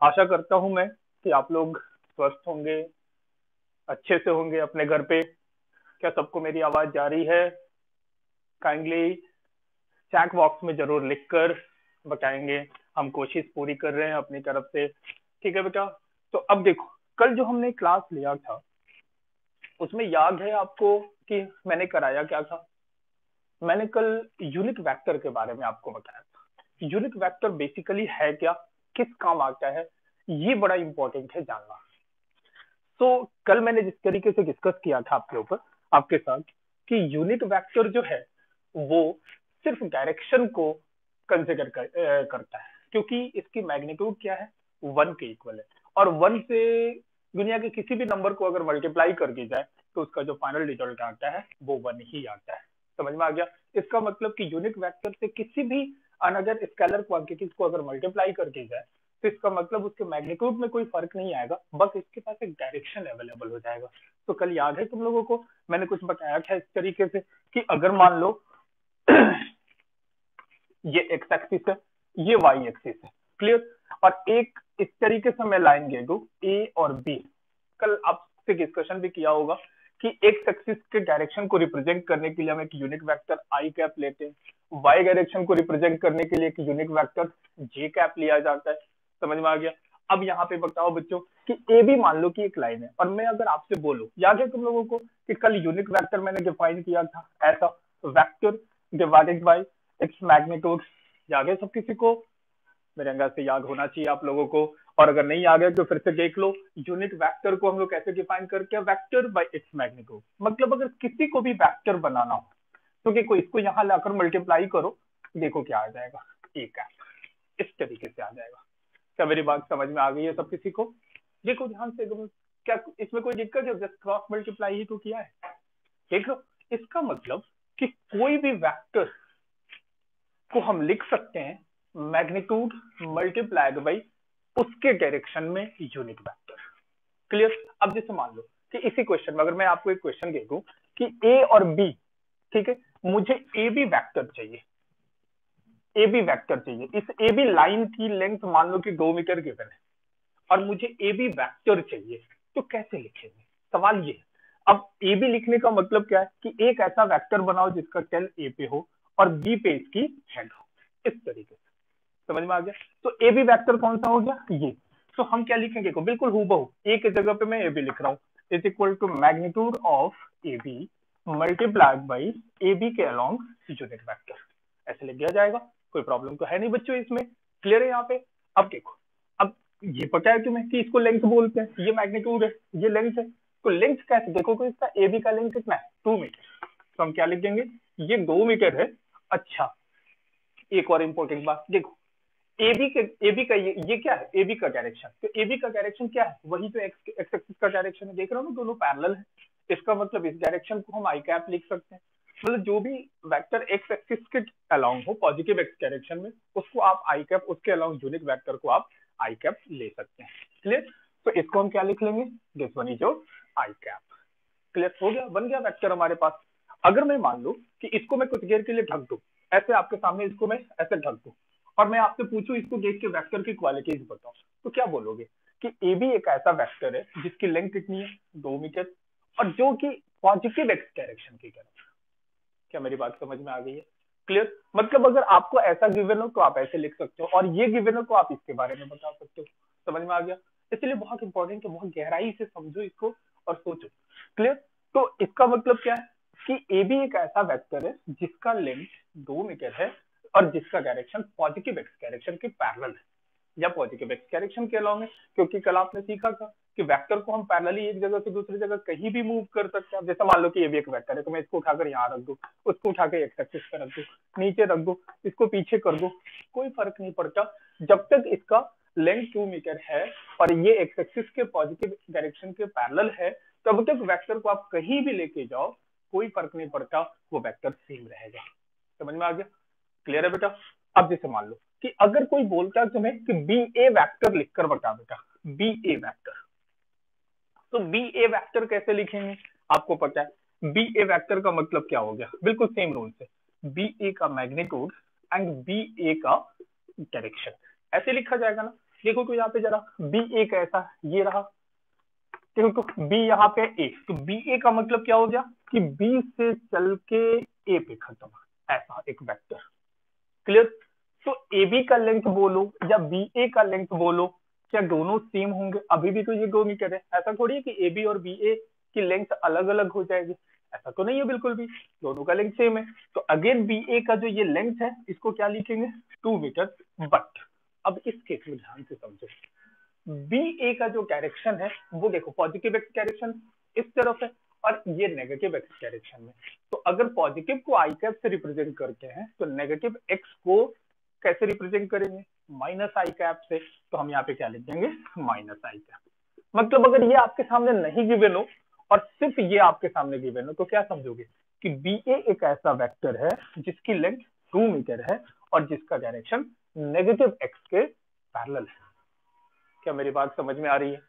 आशा करता हूं मैं कि आप लोग स्वस्थ होंगे, अच्छे से होंगे अपने घर पे। क्या सबको मेरी आवाज जा रही है? काइंडली चैट बॉक्स में जरूर लिखकर बताएंगे। हम कोशिश पूरी कर रहे हैं अपनी तरफ से। ठीक है बेटा। तो अब देखो, कल जो हमने क्लास लिया था उसमें याद है आपको कि मैंने कराया क्या था? मैंने कल यूनिट वेक्टर के बारे में आपको बताया था। यूनिट वेक्टर बेसिकली है क्या, किस काम आता है, ये बड़ा इंपॉर्टेंट है जानना। तो कल मैंने जिस तरीके से डिस्कस किया था आपके साथ कि यूनिट वेक्टर जो है वो सिर्फ डायरेक्शन को करता है, क्योंकि इसकी मैग्नीट्यूड क्या है, 1 के इक्वल है। और 1 से दुनिया के किसी भी नंबर को अगर मल्टीप्लाई कर दी जाए तो उसका जो फाइनल रिजल्ट आता है वो 1 ही आता है। समझ में आ गया? इसका मतलब कि यूनिट वेक्टर से किसी भी अनदर स्केलर क्वांटिटीज को अगर मल्टीप्लाई कर दी जाए तो इसका मतलब उसके मैग्नीट्यूड में कोई फर्क नहीं आएगा, बस इसके पास एक डायरेक्शन अवेलेबल हो जाएगा। तो कल याद है तुम लोगों को मैंने कुछ बताया था इस तरीके से कि अगर मान लो ये एक्स एक्सिस है, ये वाई एक्सिस है, क्लियर। और एक इस तरीके से मैं लाइन दे दूं ए और बी। कल आपसे डिस्कशन भी किया होगा कि एक्स एक्सिस के डायरेक्शन को रिप्रेजेंट करने के लिए हम एक यूनिट वेक्टर आई कैप लेते हैं, वाई डायरेक्शन को रिप्रेजेंट करने के लिए एक यूनिट वेक्टर जे कैप लिया जाता है। समझ में आ गया? अब यहाँ पे बताओ बच्चों कि ए भी मान लो कि एक लाइन है और मैं अगर आपसे बोलूं, याद है तुम लोगों को कि कल यूनिट वेक्टर मैंने डिफाइन किया था ऐसा, vector divided by its magnitude. याद है सब किसी को? मेरे अंदाज से याद होना चाहिए आप लोगों को। और अगर नहीं आ गया तो फिर से देख लो, यूनिट वेक्टर को हम लोग कैसे डिफाइन करते हैं, वेक्टर बाय इट्स मैग्नीट्यूड। मतलब अगर किसी को भी वेक्टर बनाना हो तो देखो इसको यहाँ लाकर मल्टीप्लाई करो, देखो क्या आ जाएगा, एक है, इस तरीके से आ जाएगा। क्या मेरी बात समझ में आ गई है सब किसी को? देखो ध्यान से, क्या इसमें कोई दिक्कत है? जस्ट क्रॉस मल्टीप्लाई ही तो किया है। देखो इसका मतलब कि कोई भी वेक्टर को हम लिख सकते हैं मैग्नीट्यूड मल्टीप्लाइड बाई उसके डायरेक्शन में यूनिट वेक्टर। क्लियर? अब जैसे मान लो कि इसी क्वेश्चन में अगर मैं आपको एक क्वेश्चन दे दूं कि ए और बी, ठीक है, मुझे ए बी वेक्टर चाहिए, ए बी वेक्टर चाहिए। इस ए बी लाइन की लेंथ मान लो कि 2 मीटर गिवन है और मुझे ए बी वेक्टर चाहिए, तो कैसे लिखेंगे? सवाल ये है। अब ए बी लिखने का मतलब क्या है कि एक ऐसा वेक्टर बनाओ जिसका टेल ए पे हो और बी पे इसकी हेड हो, इस तरीके से। समझ में आ गया? तो ए बी वेक्टर कौन सा हो गया, ये। तो हम क्या लिखेंगे को बिल्कुल हूबहू ए की जगह पे मैं ए बी लिख रहा हूँ, is equal to magnitude of A B multiplied by A B के अलोंग यूनिट वेक्टर। ऐसे लिख दिया जाएगा, कोई प्रॉब्लम तो है नहीं बच्चों इसमें। क्लियर है यहाँ पे? अब देखो, अब ये पता है तुम्हें कि इसको लेंथ बोलते हैं, ये मैग्नीट्यूड है, ये लेंथ है। तो लेंथ कैसे देखो कि इसका ए बी का लेंथ कितना है, 2 मीटर। तो हम क्या लिख देंगे, ये 2 मीटर है। अच्छा, एक और इंपॉर्टेंट बात देखो, एबी का ये क्या है, एबी का डायरेक्शन। तो एबी का डायरेक्शन क्या है, वही तो एक्स एक्सिस का डायरेक्शन है। देख रहे हो ना, दोनों पैरेलल है। इसका मतलब इस डायरेक्शन को हम आई कैप लिख सकते हैं। मतलब जो भी वेक्टर एक्स एक्सिस के अलोंग हो पॉजिटिव एक्स डायरेक्शन में, उसको आप आई कैप, उसके अलोंग यूनिट वेक्टर को आप आई कैप ले सकते हैं। क्लियर? तो इसको हम क्या लिख लेंगे, this one is your I cap. Clear हो गया, बन गया वेक्टर हमारे पास। अगर मैं मान लू कि इसको मैं कुछ देर के लिए ढक दूं, ऐसे आपके सामने इसको मैं ऐसे ढक दूं और मैं आपसे पूछूं इसको देख के वेक्टर की क्वालिटीज बताओ, तो क्या बोलोगे कि ए बी एक ऐसा वेक्टर है जिसकी लेंथ कितनी है, 2 मीटर, और जो कि पॉजिटिव एक्स डायरेक्शन की तरफ। क्या मेरी बात समझ में आ गई है? क्लियर? मतलब अगर आपको ऐसा गिवन हो तो आप ऐसे लिख सकते हो, और ये गिवन हो तो आप इसके बारे में बता सकते हो। समझ में आ गया? इसलिए बहुत इंपॉर्टेंट है, बहुत गहराई से समझो इसको और सोचो। क्लियर? तो इसका मतलब क्या है कि ए बी एक ऐसा वेक्टर है जिसका लेंथ 2 मीटर है और जिसका डायरेक्शन पॉजिटिव एक्स डायरेक्शन के पैरेलल है या पॉजिटिव एक्स डायरेक्शन के अलोंग है। क्योंकि कल आपने सीखा था कि वेक्टर को हम पैरेलली एक जगह से दूसरी जगह कहीं भी मूव कर सकते हैं। जैसे मान लो कि ये भी एक वेक्टर है, तो मैं इसको उठाकर यहाँ रख दूं, उसको उठाकर एक्स एक्सिस पर रख दूं, नीचे रख दूं, इसको पीछे कर दूं, कोई फर्क नहीं पड़ता जब तक इसका लेंथ 2 मीटर है और ये एक्स एक्सिस के पॉजिटिव डायरेक्शन के पैरेलल है। तब तक वेक्टर को आप कहीं भी लेके जाओ, कोई फर्क नहीं पड़ता, वो वेक्टर सेम रहेगा। समझ में आ गया? क्लियर है बेटा? अब जैसे मान लो कि अगर कोई बोलता है तुम्हें कि बी ए वैक्टर लिखकर बता बेटा, बी ए वैक्टर, तो बी ए वैक्टर कैसे लिखेंगे? आपको पता है बी ए वैक्टर का मतलब क्या हो गया, बिल्कुल सेम रूल से, बी ए का मैग्नीट्यूड एंड बी ए का डायरेक्शन, ऐसे लिखा जाएगा ना। देखो तो यहाँ पे जरा बी ए कैसा ये रहा, देखो तो बी यहाँ पे ए, तो बी ए का मतलब क्या हो गया कि बी से चल के ए पे खत्म, ऐसा एक वेक्टर। क्लियर। तो ए बी का लेंथ बोलो या बी ए का लेंथ बोलो, क्या दोनों सेम होंगे? अभी भी तो ये 2 मीटर है, ऐसा थोड़ी है कि ए बी और बी ए की लेंथ अलग अलग हो जाएगी, ऐसा तो नहीं है बिल्कुल भी, दोनों का लेंथ सेम है। तो अगेन बी ए का जो ये लेंथ है इसको क्या लिखेंगे, 2 मीटर। बट अब इस केस में ध्यान से समझो, बी ए का जो डायरेक्शन है वो देखो पॉजिटिव एक्स डायरेक्शन इस तरफ है और ये नेगेटिव एक्स डायरेक्शन में। तो अगर पॉजिटिव को आई कैप से रिप्रेजेंट करते हैं तो नेगेटिव एक्स को कैसे रिप्रेजेंट करेंगे, माइनस आई कैप से। तो हम यहाँ पे क्या लिख देंगे, माइनस आई कैप। मतलब अगर ये आपके सामने नहीं गिवन हो और सिर्फ ये आपके सामने गिवन हो तो क्या समझोगे कि बी ए एक ऐसा वेक्टर है जिसकी लेंथ 2 मीटर है और जिसका डायरेक्शन नेगेटिव एक्स के पैरेलल है। क्या मेरी बात समझ में आ रही है?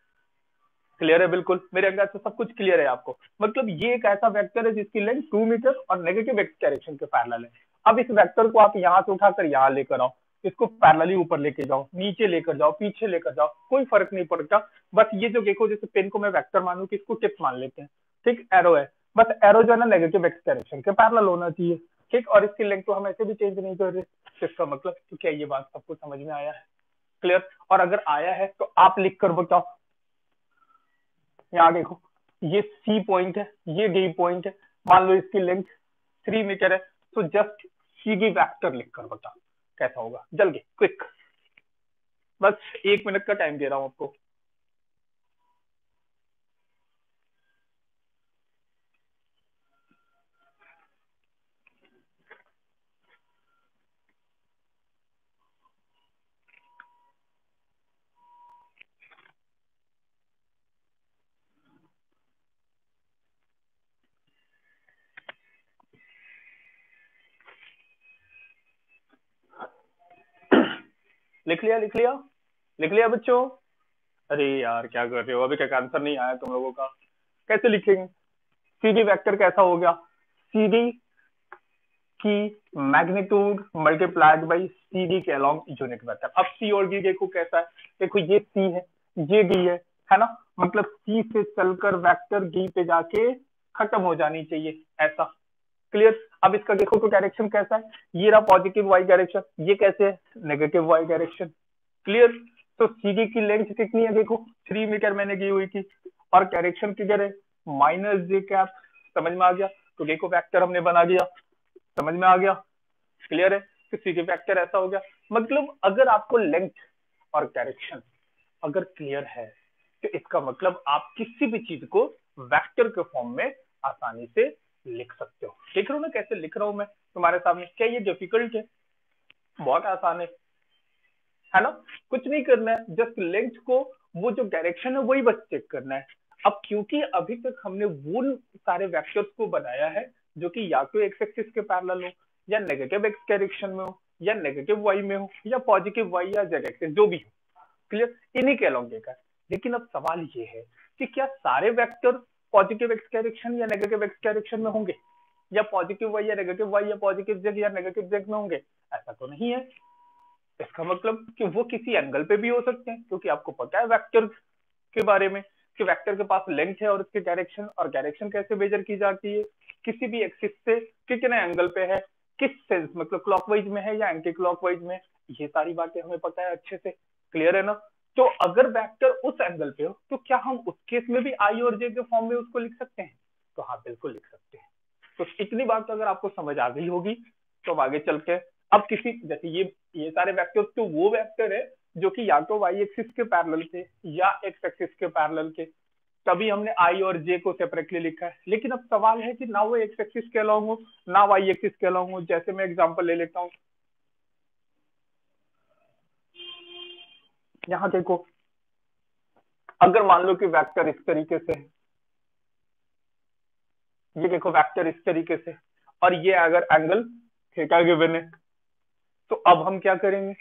क्लियर है? बिल्कुल मेरे अंदाज से सब कुछ क्लियर है आपको। मतलब ये एक ऐसा वेक्टर है जिसकी लेंथ 2 मीटर और नेगेटिव एक्स डायरेक्शन के पैरेलल है। अब इस वेक्टर को आप यहाँ से उठाकर यहाँ लेकर आओ, इसको पैरेलली ऊपर लेके जाओ, नीचे लेकर जाओ, पीछे लेकर जाओ, कोई फर्क नहीं पड़ता। बस ये जो देखो, जैसे पेन को मैं वेक्टर मानू कि इसको टिप मान लेते हैं, ठीक, एरो है, बस एरो जो है ना नेगेटिव एक्स डायरेक्शन के पैरेलल होना चाहिए, ठीक। और इसकी लेंथ तो हम ऐसे भी चेंज नहीं कर रहे, इसका मतलब तो क्या ये बात सबको समझ में आया है? क्लियर। और अगर आया है तो आप लिख कर बताओ, यहाँ देखो ये सी पॉइंट है, ये डी पॉइंट है, मान लो इसकी लेंथ 3 मीटर है, तो जस्ट सी डी वेक्टर लिखकर बता कैसा होगा, जल्दी क्विक, बस 1 मिनट का टाइम दे रहा हूं आपको। लिख लिया लिख लिया लिख लिया बच्चों? अरे यार क्या कर रहे हो, अभी तक आंसर नहीं आया तुम लोगों का। कैसे लिखेंगे? सी डी वेक्टर कैसा हो गया, सी डी की magnitude multiplied by C D के अलॉन्ग यूनिट वेक्टर। अब सी और डी देखो कैसा है, देखो ये सी है ये डी है ना, मतलब सी से चलकर वेक्टर डी पे जाके खत्म हो जानी चाहिए, ऐसा। क्लियर। अब इसका देखो तो डायरेक्शन कैसा है, ये रहा पॉजिटिव वाई डायरेक्शन, ये कैसे है, नेगेटिव वाई डायरेक्शन। क्लियर। तो सीडी की लेंथ कितनी है, देखो 3 मीटर मैंने की हुई थी और डायरेक्शन किधर है, माइनस जे कैप। समझ में आ गया? तो देखो वेक्टर हमने बना दिया, समझ में आ गया? क्लियर है? तो सीडी वेक्टर ऐसा हो गया। मतलब अगर आपको लेंथ और डायरेक्शन अगर क्लियर है तो इसका मतलब आप किसी भी चीज को वेक्टर के फॉर्म में आसानी से लिख सकते हो। देख रहे हो ना कैसे लिख रहा हूं मैं तुम्हारे सामने? क्या ये डिफिकल्ट है? बहुत आसान है ना? कुछ नहीं करना है, जस्ट लेंथ को, वो जो डायरेक्शन है वही बस चेक करना है। अब क्योंकि अभी तक हमने वो सारे वेक्टर्स को बनाया है जो कि या तो एक्स एक्सिस के पैरेलल हो या नेगेटिव एक्स डायरेक्शन में हो या नेगेटिव वाई में हो या पॉजिटिव वाई या जेड एक्सिस जो भी हो, क्लियर, इन्हीं के अलॉन्ग देखा है। लेकिन अब सवाल ये है कि क्या सारे वेक्टर पॉजिटिव एक्स डायरेक्शन या नेगेटिव एक्स डायरेक्शन में होंगे, या पॉजिटिव वाई या नेगेटिव वाई या पॉजिटिव जेड या नेगेटिव जेड में होंगे? ऐसा तो नहीं है। इसका मतलब कि वो किसी एंगल पे भी हो सकते हैं, क्योंकि आपको पता है वेक्टर के बारे में कि वेक्टर के पास लेंथ है और उसकी डायरेक्शन, और डायरेक्शन कैसे मेजर की जाती है, किसी भी एक्सिस से कितने एंगल पे है, किस सेंस, मतलब क्लॉकवाइज में है या एंटी क्लॉकवाइज में, ये सारी बातें हमें पता है अच्छे से। क्लियर है ना? तो अगर वेक्टर उस एंगल पे हो तो क्या हम उस केस में भी आई और जे के फॉर्म में उसको लिख सकते हैं? तो हाँ बिल्कुल लिख सकते हैं। तो इतनी बात तो अगर आपको समझ आ गई होगी तो आगे चल के अब किसी, जैसे ये सारे वेक्टर्स तो वो वेक्टर है जो कि या तो वाई एक्सिस के पैरेलल थे या एक्स एक्सिस के पैरेलल के, तभी हमने आई और जे को सेपरेटली लिखा है। लेकिन अब सवाल है कि ना वो एक्स एक्सिस के अलॉन्ग हो ना वाई एक्सिस के अलॉन्ग हो। जैसे मैं एग्जांपल ले लेता हूँ, यहाँ देखो, अगर मान लो कि वेक्टर इस तरीके से, ये देखो वेक्टर इस तरीके से, और ये अगर एंगल थीटा गिवन है, तो अब हम क्या करेंगे?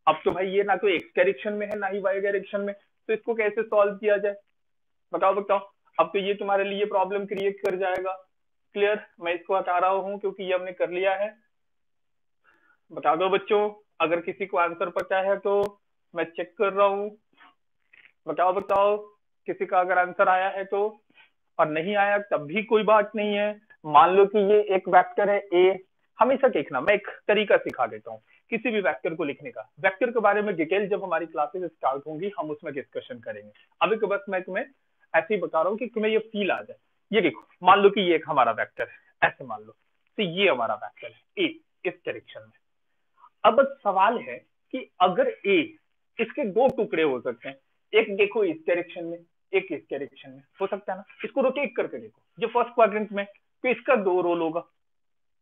अब तो भाई ये ना तो एक्स डायरेक्शन में है ना ही वाई डायरेक्शन में, तो इसको कैसे सॉल्व किया जाए? बताओ बताओ। अब तो ये तुम्हारे लिए प्रॉब्लम क्रिएट कर जाएगा। क्लियर? मैं इसको हटा रहा हूं क्योंकि ये हमने कर लिया है। बता दो बच्चों, अगर किसी को आंसर पता है तो मैं चेक कर रहा हूँ, बताओ बताओ, किसी का अगर आंसर आया है तो, और नहीं आया तब भी कोई बात नहीं है। मान लो कि ये एक वेक्टर है ए, हमेशा देखना मैं एक तरीका सिखा देता हूँ किसी भी वेक्टर को लिखने का। वेक्टर के बारे में डिटेल जब हमारी क्लासेस स्टार्ट होंगी हम उसमें डिस्कशन करेंगे। अभी तो बस मैं तुम्हें ऐसे ही बता रहा हूँ कि तुम्हें ये फील आ जाए। ये देखो, मान लो कि ये एक हमारा वेक्टर है, ऐसे मान लो, तो ये हमारा वेक्टर है ए, इस डायरेक्शन में। अब सवाल है कि अगर ए, इसके दो टुकड़े हो सकते हैं, एक देखो इस डायरेक्शन में, एक इस डायरेक्शन में, हो सकता है ना। इसको रोटेट करके देखो, ये फर्स्ट क्वाड्रेंट में, तो इसका दो रोल होगा।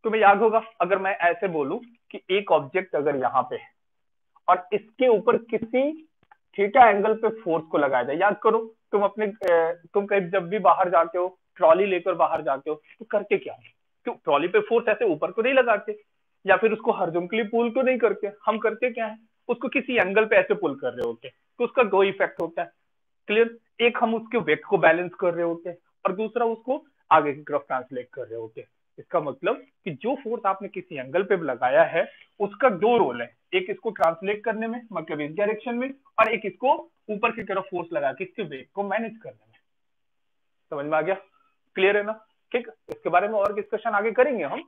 तुम्हें याद होगा अगर मैं ऐसे बोलूं कि एक ऑब्जेक्ट अगर यहाँ पे है और इसके ऊपर किसी थीटा एंगल पे फोर्स को लगाया जाए, याद करो तुम अपने तुम कहीं जब भी बाहर जाते हो, ट्रॉली लेकर बाहर जाते हो, तो करते क्या हो? क्यों ट्रॉली पे फोर्स ऐसे ऊपर को नहीं लगाते, या फिर उसको हॉरिजॉन्टली पुल तो नहीं करते, हम करते क्या है, उसको किसी एंगल पे ऐसे पुल कर रहे होते हैं, तो उसका दो इफेक्ट होता है। क्लियर? एक हम उसके वेट को बैलेंस कर रहे होते हैं और दूसरा उसको आगे की तरफ ट्रांसलेट कर रहे होते हैं। इसका मतलब कि जो फोर्स आपने किसी एंगल पे लगाया है उसका दो रोल है, एक इसको ट्रांसलेट करने में, मतलब इस डायरेक्शन में, और एक इसको ऊपर की तरफ फोर्स लगा के इसके वेट को मैनेज करने में। समझ में आ गया? क्लियर है ना? ठीक, इसके बारे में और डिस्कशन आगे करेंगे हम।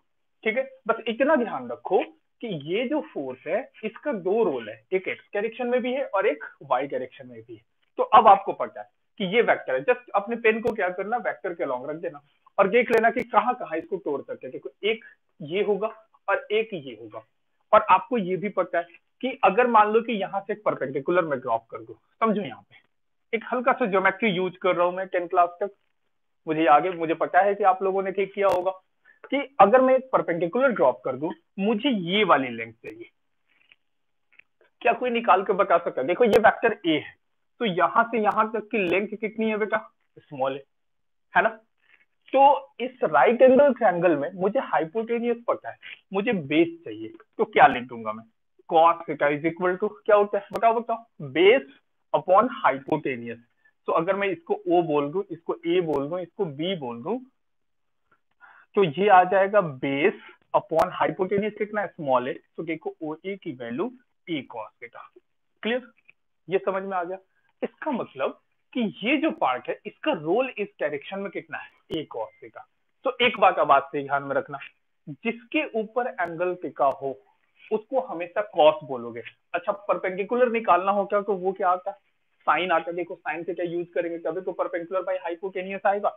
ठीक है, बस इतना ध्यान रखो कि ये जो फोर्स है इसका दो रोल है, एक एक्स डायरेक्शन में भी है और एक वाई डायरेक्शन में भी है। तो अब आपको पता है कि ये वेक्टर है, जस्ट अपने पेन को क्या करना, वेक्टर के अलॉन्ग रख देना और देख लेना कि कहाँ कहाँ इसको तोड़ सकते हैं। देखो एक ये होगा और एक ये होगा, और आपको ये भी पता है कि अगर मान लो कि यहाँ से एक परपेंडिकुलर मैं ड्रॉप कर दूं, समझो यहाँ पे एक हल्का सा ज्योमेट्री यूज कर रहा हूं मैं 10 क्लास तक, मुझे आगे मुझे पता है कि आप लोगों ने ठीक किया होगा कि अगर मैं एक परपेंडिकुलर ड्रॉप कर दूं, मुझे ये वाली लेंथ चाहिए। क्या कोई निकाल के बता सकता है? देखो ये वेक्टर ए है, तो यहां से यहां तक की लेंथ कितनी है बेटा? स्मॉल है ना? तो इस राइट एंगल ट्रायंगल में मुझे हाइपोटेनियस पता है, मुझे बेस चाहिए, तो क्या लिख दूंगा मैं? cos theta is equal to क्या होता है, बताओ बताओ, बेस अपॉन हाइपोटेनियस। तो अगर मैं इसको O बोल दूं, इसको A बोल दूं, इसको B बोल दूं, तो ये आ जाएगा बेस अपॉन हाइपोटेनियस कितना स्मॉल है, तो देखो ओ ए की वैल्यू ए कॉस थीटा। क्लियर? ये समझ में आ गया? इसका मतलब कि ये जो पार्ट है इसका रोल इस डायरेक्शन में कितना है, ए कॉस थीटा। तो एक बात अब आज से ध्यान में रखना, जिसके ऊपर एंगल टिका हो उसको हमेशा कॉस बोलोगे। अच्छा परपेंडिकुलर निकालना हो क्या, तो वो क्या आता है, साइन आता है। देखो साइन से क्या यूज करेंगे, तभी तो परपेंडिकुलर बाई हाइपोटेनियस आएगा,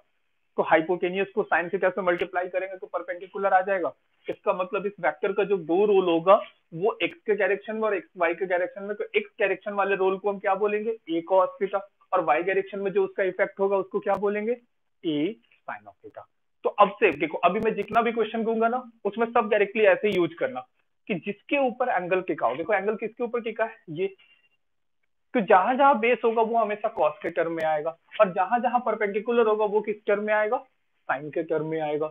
तो हाइपोटेनियस को साइन थीटा से मल्टीप्लाई करेंगे तो परपेंडिकुलर आ जाएगा। इसका मतलब इस वेक्टर का जो दो रोल होगा वो एक्स के डायरेक्शन में और एक्स वाई के डायरेक्शन में, तो एक्स डायरेक्शन वाले रोल को हम क्या बोलेंगे, ए कॉस थीटा, और वाई डायरेक्शन में जो उसका इफेक्ट होगा उसको क्या बोलेंगे, ए साइन ऑफ थीटा। तो अब से देखो, अभी मैं जितना भी क्वेश्चन दूंगा ना उसमें सब डायरेक्टली ऐसे ही यूज करना कि जिसके ऊपर एंगल टिका हो, देखो एंगल किसके ऊपर टिका है, ये, तो जहां जहां बेस होगा वो हमेशा कॉस के टर्म में आएगा, और जहां जहां परपेंडिकुलर होगा वो किस टर्म में आएगा, साइन के टर्म में आएगा।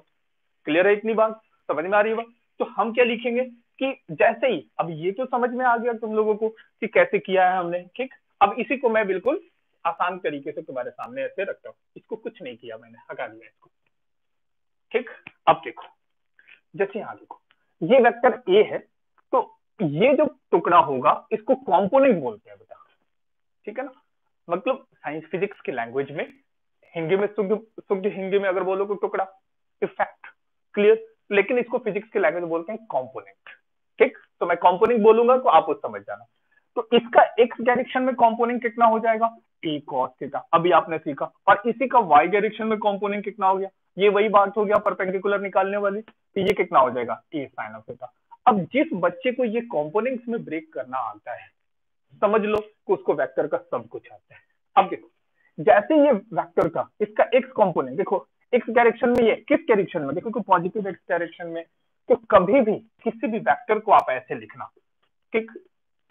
क्लियर है? इतनी बात समझ में आ रही है? तो हम क्या लिखेंगे कि जैसे ही, अब ये तो समझ में आ गया तुम लोगों को कि कैसे किया है हमने। ठीक, अब इसी को मैं बिल्कुल आसान तरीके से तुम्हारे सामने ऐसे रखता हूँ, इसको कुछ नहीं किया मैंने, हटा दिया इसको। ठीक, अब देखो, जैसे यहाँ देखो ये वेक्टर ए है, तो ये जो टुकड़ा होगा इसको कॉम्पोनेंट बोलते हैं बेटा। ठीक है ना? मतलब साइंस फिजिक्स की लैंग्वेज में, हिंदी में शुद्ध शुद्ध हिंदी में अगर बोलो तो टुकड़ा, इफेक्ट। क्लियर? लेकिन इसको फिजिक्स की लैंग्वेज बोलते हैं कंपोनेंट। ठीक, तो मैं कंपोनेंट बोलूंगा तो आप उस समझ जाना। तो इसका एक्स डायरेक्शन में कंपोनेंट कितना हो जाएगा, ए कॉस थीटा, अभी आपने सीखा। और इसी का वाई डायरेक्शन में कंपोनेंट कितना हो गया, ये वही बात हो गया परपेंडिकुलर निकालने वाली, तो ये कितना हो जाएगा, ए साइन ऑफ थीटा। अब जिस बच्चे को ये कंपोनेंट्स में ब्रेक करना आता है, समझ लो कि उसको वेक्टर का सब कुछ आता है। अब देखो, जैसे ये वेक्टर का इसका एक्स कंपोनेंट, देखो एक्स डायरेक्शन में, ये किस डायरेक्शन में, देखो पॉजिटिव एक्स डायरेक्शन में, तो कभी भी किसी भी वेक्टर को आप ऐसे लिखना कि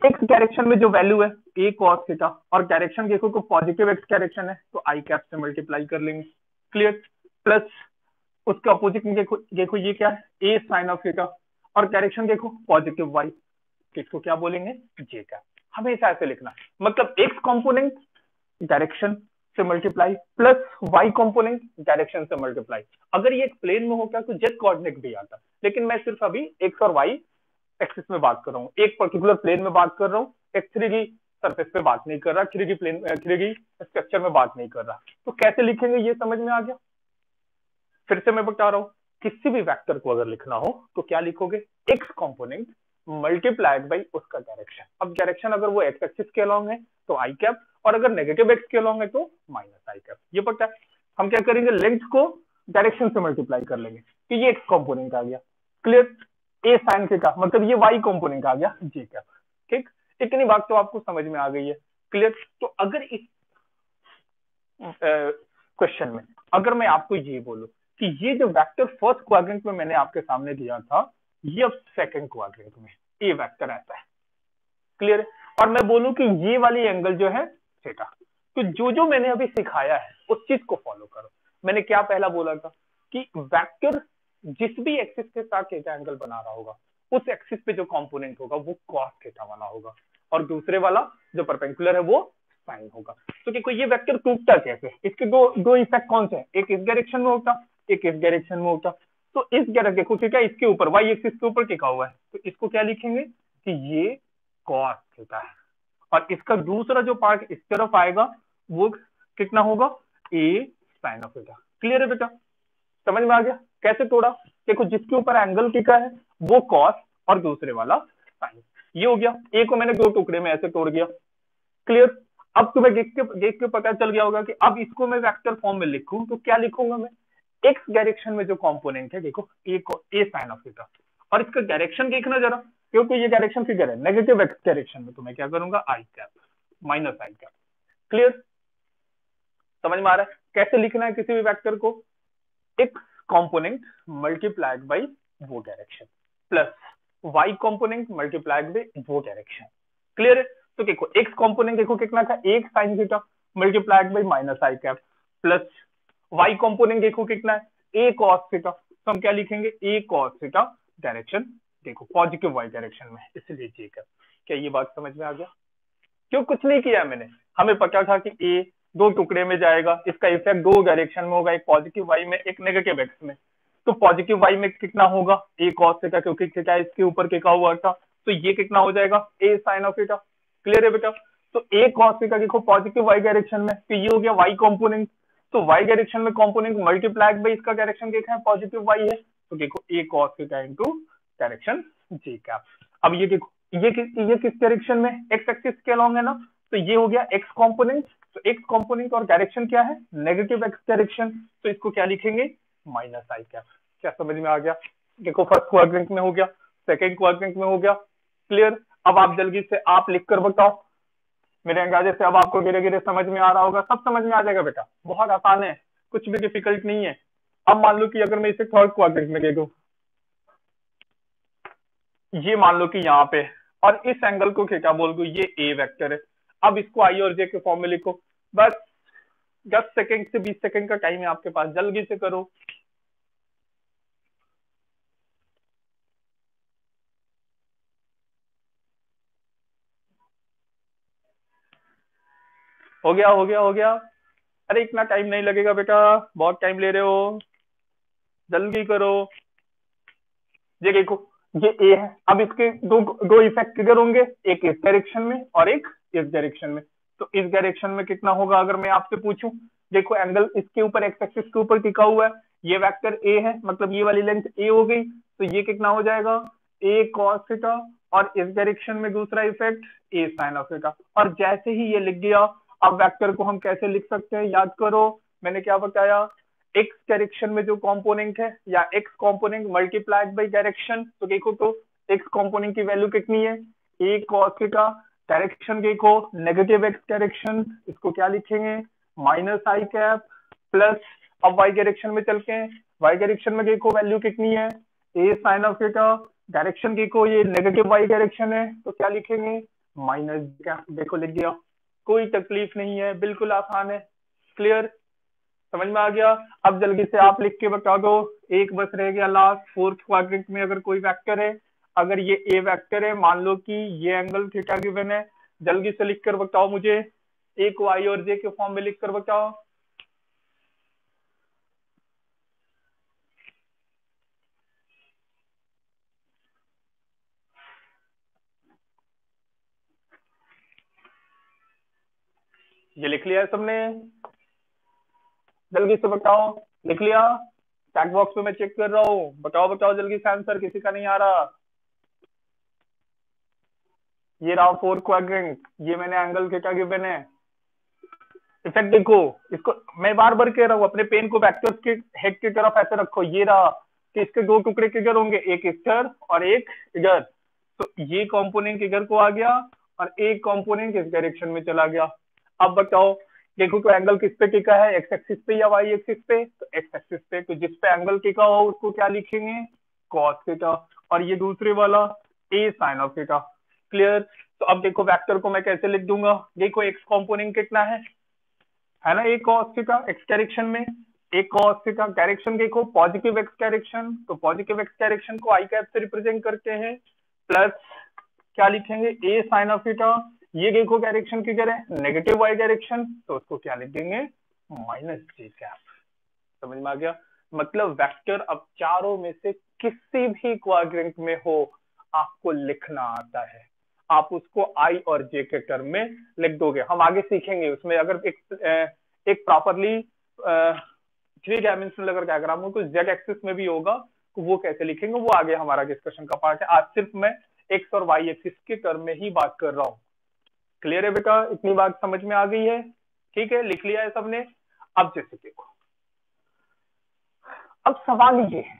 एक्स डायरेक्शन में जो वैल्यू है ए कॉस थीटा, और डायरेक्शन देखो को पॉजिटिव एक्स डायरेक्शन है तो आई कैप से मल्टीप्लाई कर लेंगे। क्लियर? प्लस उसके अपोजिट में देखो, देखो ये क्या है, ए साइन ऑफ थीटा, और डायरेक्शन देखो पॉजिटिव वाई, इसको क्या बोलेंगे, जे कैप। हमेशा ऐसे लिखना, मतलब एक्स कंपोनेंट डायरेक्शन से multiply plus Y component direction से मल्टीप्लाई। अगर ये एक प्लेन में होगा तो जेड कोऑर्डिनेट भी आता, लेकिन मैं सिर्फ अभी एक्स और वाई एक्सिस में बात कर रहा हूँ, एक पर्टिकुलर प्लेन में बात कर रहा हूँ, एक्स3 की सरफेस पे बात नहीं कर रहा, 3D प्लेन 3D स्ट्रक्चर में बात नहीं कर रहा। तो कैसे लिखेंगे ये समझ में आ गया। फिर से मैं बता रहा हूँ, किसी भी वेक्टर को अगर लिखना हो तो क्या लिखोगे, एक्स कंपोनेंट मल्टीप्लाइड बाई उसका डायरेक्शन। अब डायरेक्शन अगर वो एक्स एक्सिस के अलोंग है तो आई कैप, और अगर नेगेटिव एक्स के अलोंग है तो माइनस आई कैप। ये पता है। हम क्या करेंगे, लेंथ को डायरेक्शन से मल्टीप्लाई कर लेंगे कि ये एक्स कंपोनेंट आ गया। क्लियर। ए साइन थीटा मतलब ये वाई कंपोनेंट आ गया जे कैप। ठीक, इतनी बात तो आपको समझ में आ गई है। क्लियर। तो अगर इस क्वेश्चन में अगर मैं आपको ये बोलूं कि ये जो वेक्टर फर्स्ट क्वाड्रेंट में मैंने आपके सामने दिया था, ये अब सेकंड क्वाड्रेंट में ये वेक्टर ऐसा है। क्लियर। और मैं बोलूं कि ये वाली एंगल जो है थीटा, तो जो जो मैंने अभी सिखाया है उस चीज को फॉलो करो। मैंने क्या पहला बोला था कि वेक्टर जिस भी एक्सिस के साथ थीटा एंगल बना रहा होगा, उस एक्सिस पे जो कंपोनेंट होगा वो कॉस थीटा वाला होगा, और दूसरे वाला जो परपेंडिकुलर है वो साइन होगा। तो देखो ये वेक्टर टूटता कैसे, इसके दो दो इफेक्ट कौन से हैं, एक इस डायरेक्शन में होता, एक इस डायरेक्शन में होता। तो इस डायरेक्शन देखो ठीक है, इसके ऊपर वाई एक्सिस के ऊपर टिका हुआ है, तो इसको क्या लिखेंगे कि ये कॉस थीटा है, और इसका दूसरा जो पार्ट इस तरफ आएगा वो कितना होगा, ए साइन ऑफ थीटा। क्लियर है बेटा, समझ में आ गया कैसे तोड़ा। देखो जिसके ऊपर एंगल टिका है वो कॉस और दूसरे वाला साइन। ये हो गया, ए को मैंने दो टुकड़े में ऐसे तोड़ दिया। क्लियर। अब तुम्हें देख के पता चल गया होगा कि अब इसको मैं वेक्टर फॉर्म में लिखूं तो क्या लिखूंगा मैं, एक्स डायरेक्शन में जो कंपोनेंट है देखो ए को ए साइन ऑफ थीटा, और इसका डायरेक्शन देखना जरा, क्योंकि ये डायरेक्शन किधर है, नेगेटिव एक्स डायरेक्शन में, तो मैं क्या करूंगा आई cap minus I cap. Clear, समझ में आ रहा है कैसे लिखना है किसी भी वेक्टर को, एक्स कंपोनेंट मल्टीप्लाइड बाई वो direction plus Y component multiplied by वो डायरेक्शन। क्लियर है। तो देखो एक्स कंपोनेंट देखो कितना था, एक sine theta multiplied by minus I cap, plus Y component देखो कितना है, ए कॉस थीटा, तो हम क्या लिखेंगे, ए कॉस थीटा डायरेक्शन देखो पॉजिटिव वाई डायरेक्शन में, इसलिए जे कैप। क्या ये बात समझ में आ गया। क्यों कुछ नहीं किया मैंने, हमें पता था कि ए दो टुकड़े में जाएगा, इसका इफेक्ट दो डायरेक्शन में होगा, एक पॉजिटिव वाई में एक नेगेटिव एक्स में। तो पॉजिटिव वाई में कितना होगा, ए कॉस थीटा, क्योंकि थीटा इसके ऊपर टिका हुआ था, तो ये कितना हो जाएगा, ए साइन ऑफ थीटा। क्लियर है बेटा। तो ए कॉस थीटा देखो पॉजिटिव वाई डायरेक्शन में, तो ये हो गया वाई कंपोनेंट। तो वाई डायरेक्शन में कंपोनेंट मल्टीप्लाइड बाई इसका डायरेक्शन देखा है पॉजिटिव वाई है, तो देखो ए कॉस थीटा इनटू डायरेक्शन जे कैप। अब ये देखो ये किस डायरेक्शन में, एक्स एक्सिस के अलोंग है ना, तो ये हो गया एक्स कंपोनेंट। तो एक्स कंपोनेंट और डायरेक्शन क्या है, नेगेटिव एक्स डायरेक्शन, तो इसको क्या लिखेंगे, माइनस आई कैप। क्या समझ में आ गया। देखो फर्स्ट क्वाड्रेंट में हो गया, सेकंड क्वाड्रेंट में हो गया। क्लियर। अब आप जल्दी से आप लिख कर बताओ मेरे अंदाजे से, अब आपको धीरे धीरे समझ में आ रहा होगा, सब समझ में आ जाएगा बेटा, बहुत आसान है, कुछ भी डिफिकल्ट नहीं है। अब मान लो कि अगर मैं इसे थर्ड क्वाड्रेंट में दे दूं, ये मान लो कि यहाँ पे, और इस एंगल को क्या बोल दूं, ये ए वेक्टर है। अब इसको आई और जे के फॉर्म में लिखो, बस 10 सेकंड से 20 सेकंड का टाइम है आपके पास, जल्दी से करो। हो गया हो गया हो गया। अरे इतना टाइम नहीं लगेगा बेटा, बहुत टाइम ले रहे हो, जल्दी करो। ये देखो ये ए है, अब इसके दो दो इफेक्ट किधर होंगे, एक इस डायरेक्शन में और एक इस डायरेक्शन में। तो इस डायरेक्शन में कितना होगा अगर मैं आपसे पूछूं, देखो एंगल इसके ऊपर एक्स एक्सिस के ऊपर टिका हुआ है, ये वेक्टर ए है, मतलब ये वाली लेंथ ए हो गई, तो ये कितना हो जाएगा, ए कॉस थीटा, और इस डायरेक्शन में दूसरा effect A sine of theta. और जैसे ही ये लिख गया, अब वेक्टर को हम कैसे लिख सकते हैं, याद करो मैंने क्या बताया, एक्स डायरेक्शन में जो कंपोनेंट है, या x component multiplied by direction, तो देखो तो एक्स कंपोनेंट की वैल्यू कितनी है, ए कॉस थीटा, डायरेक्शन देखो नेगेटिव एक्स डायरेक्शन, इसको क्या लिखेंगे, माइनस आई कैप, प्लस अब वाई डायरेक्शन में चलते हैं, वाई डायरेक्शन में देखो वैल्यू कितनी है, A sine of theta, direction देखो ये नेगेटिव वाई डायरेक्शन है, तो क्या लिखेंगे, माइनस कैप। देखो लिख दिया, कोई तकलीफ नहीं है, बिल्कुल आसान है। क्लियर, समझ में आ गया। अब जल्दी से आप लिख के बता दो, एक बस रह गया लास्ट, फोर्थ क्वाड्रेंट में अगर कोई वेक्टर है, अगर ये ए वेक्टर है, मान लो कि ये एंगल थीटा गिवन है, जल्दी से लिख कर बताओ मुझे, ए को आई और जे के फॉर्म में लिख कर बताओ। ये लिख लिया है सबने? जल्दी से बताओ, लिख लिया? चैट बॉक्स पे मैं चेक कर रहा हूँ, बताओ बताओ जल्दी से आंसर, किसी का नहीं आ रहा। ये रहा फोर क्वाड्रेंट, ये मैंने एंगल थीटा गिवन है। इफेक्ट देखो, इसको मैं बार बार कह रहा हूँ, अपने पेन को वेक्टर्स के हेड की तरफ ऐसे रखो। ये रहा कि इसके दो टुकड़े किधर होंगे, एक इधर और एक इधर। तो ये कंपोनेंट इधर को आ गया और एक कंपोनेंट इस डायरेक्शन में चला गया। अब बताओ, देखो तो एंगल किस पे टिका है, एक्स एक्सिस पे या वाई एक्सिस पे? तो एक्स एक्सिस पे। तो जिस पे एंगल टिका हो उसको क्या लिखेंगे, कॉस थीटा, और ये दूसरे वाला ए साइन ऑफ थीटा। क्लियर? तो अब देखो वेक्टर को मैं कैसे लिख दूंगा, देखो एक्स कंपोनेंट कितना है ना, एक cos थीटा एक्स डायरेक्शन में, एक cos थीटा डायरेक्शन देखो पॉजिटिव एक्स डायरेक्शन, तो पॉजिटिव एक्स डायरेक्शन को आई कैप से रिप्रेजेंट करते हैं, प्लस क्या लिखेंगे, ए साइन ऑफ थीटा। ये देखो डायरेक्शन किधर है, नेगेटिव वाई डायरेक्शन, तो उसको क्या लिख देंगे, माइनस जे कैप। समझ में आ गया? मतलब वेक्टर अब चारों में से किसी भी क्वाड्रेंट में हो आपको लिखना आता है, आप उसको आई और जे के टर्म में लिख दोगे। हम आगे सीखेंगे उसमें, अगर एक प्रॉपरली थ्री डायमेंशनल अगर डायग्राम हो तो जेड एक्सिस में भी होगा, तो वो कैसे लिखेंगे वो आगे हमारा डिस्कशन का पार्ट है। आज सिर्फ मैं एक्स और वाई एक्सिस के टर्म में ही बात कर रहा हूँ। क्लियर है बेटा? इतनी बात समझ में आ गई है? ठीक है, लिख लिया है सबने? अब जैसे देखो, अब सवाल ये है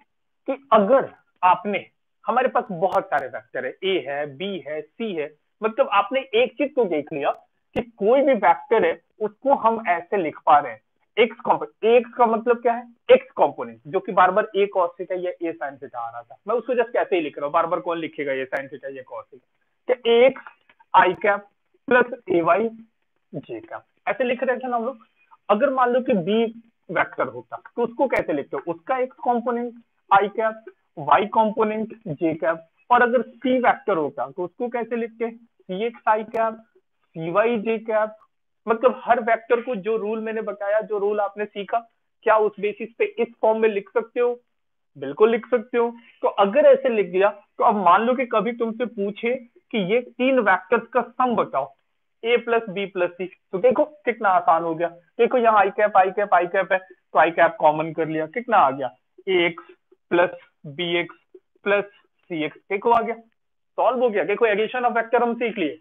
कि अगर आपने, हमारे पास बहुत सारे वेक्टर है, ए है, बी है, सी है, मतलब आपने एक चीज तो देख लिया कि कोई भी वेक्टर है उसको हम ऐसे लिख पा रहे हैं, एक्स कॉम्पोनेंट। एक्स का मतलब क्या है, एक्स कॉम्पोनेंट, जो कि बार बार ए कॉस थीटा या ए साइन थीटा आ रहा था, मैं उसको जस्ट कैसे ही लिख रहा हूँ, बार बार कौन लिखेगा ये साइन थीटा ये कॉस थीटा, तो एक्स आई कैप प्लस ए वाई जे कैप, ऐसे लिख रहे थे ना हम लोग। अगर मान लो कि बी वेक्टर होता तो उसको कैसे लिखते हो, उसका x component I cap, Y component J cap, और अगर सी वेक्टर होता तो उसको कैसे लिखते, सी एक्स आई कैप, सी वाई जे कैप। मतलब हर वेक्टर को जो रूल मैंने बताया, जो रूल आपने सीखा, क्या उस बेसिस पे इस फॉर्म में लिख सकते हो? बिल्कुल लिख सकते हो। तो अगर ऐसे लिख दिया, तो अब मान लो कि कभी तुमसे पूछे कि ये तीन वेक्टर्स का सम बताओ, ए प्लस बी प्लस सी, तो देखो कितना आसान हो गया। देखो यहाँ आई कैप आई कैप आई कैप है, तो आई कैप कॉमन कर लिया, कितना आ गया, A X plus B X plus C X, देखो आ गया, सॉल्व हो गया। देखो एडिशन ऑफ वेक्टर हम सीख लिए,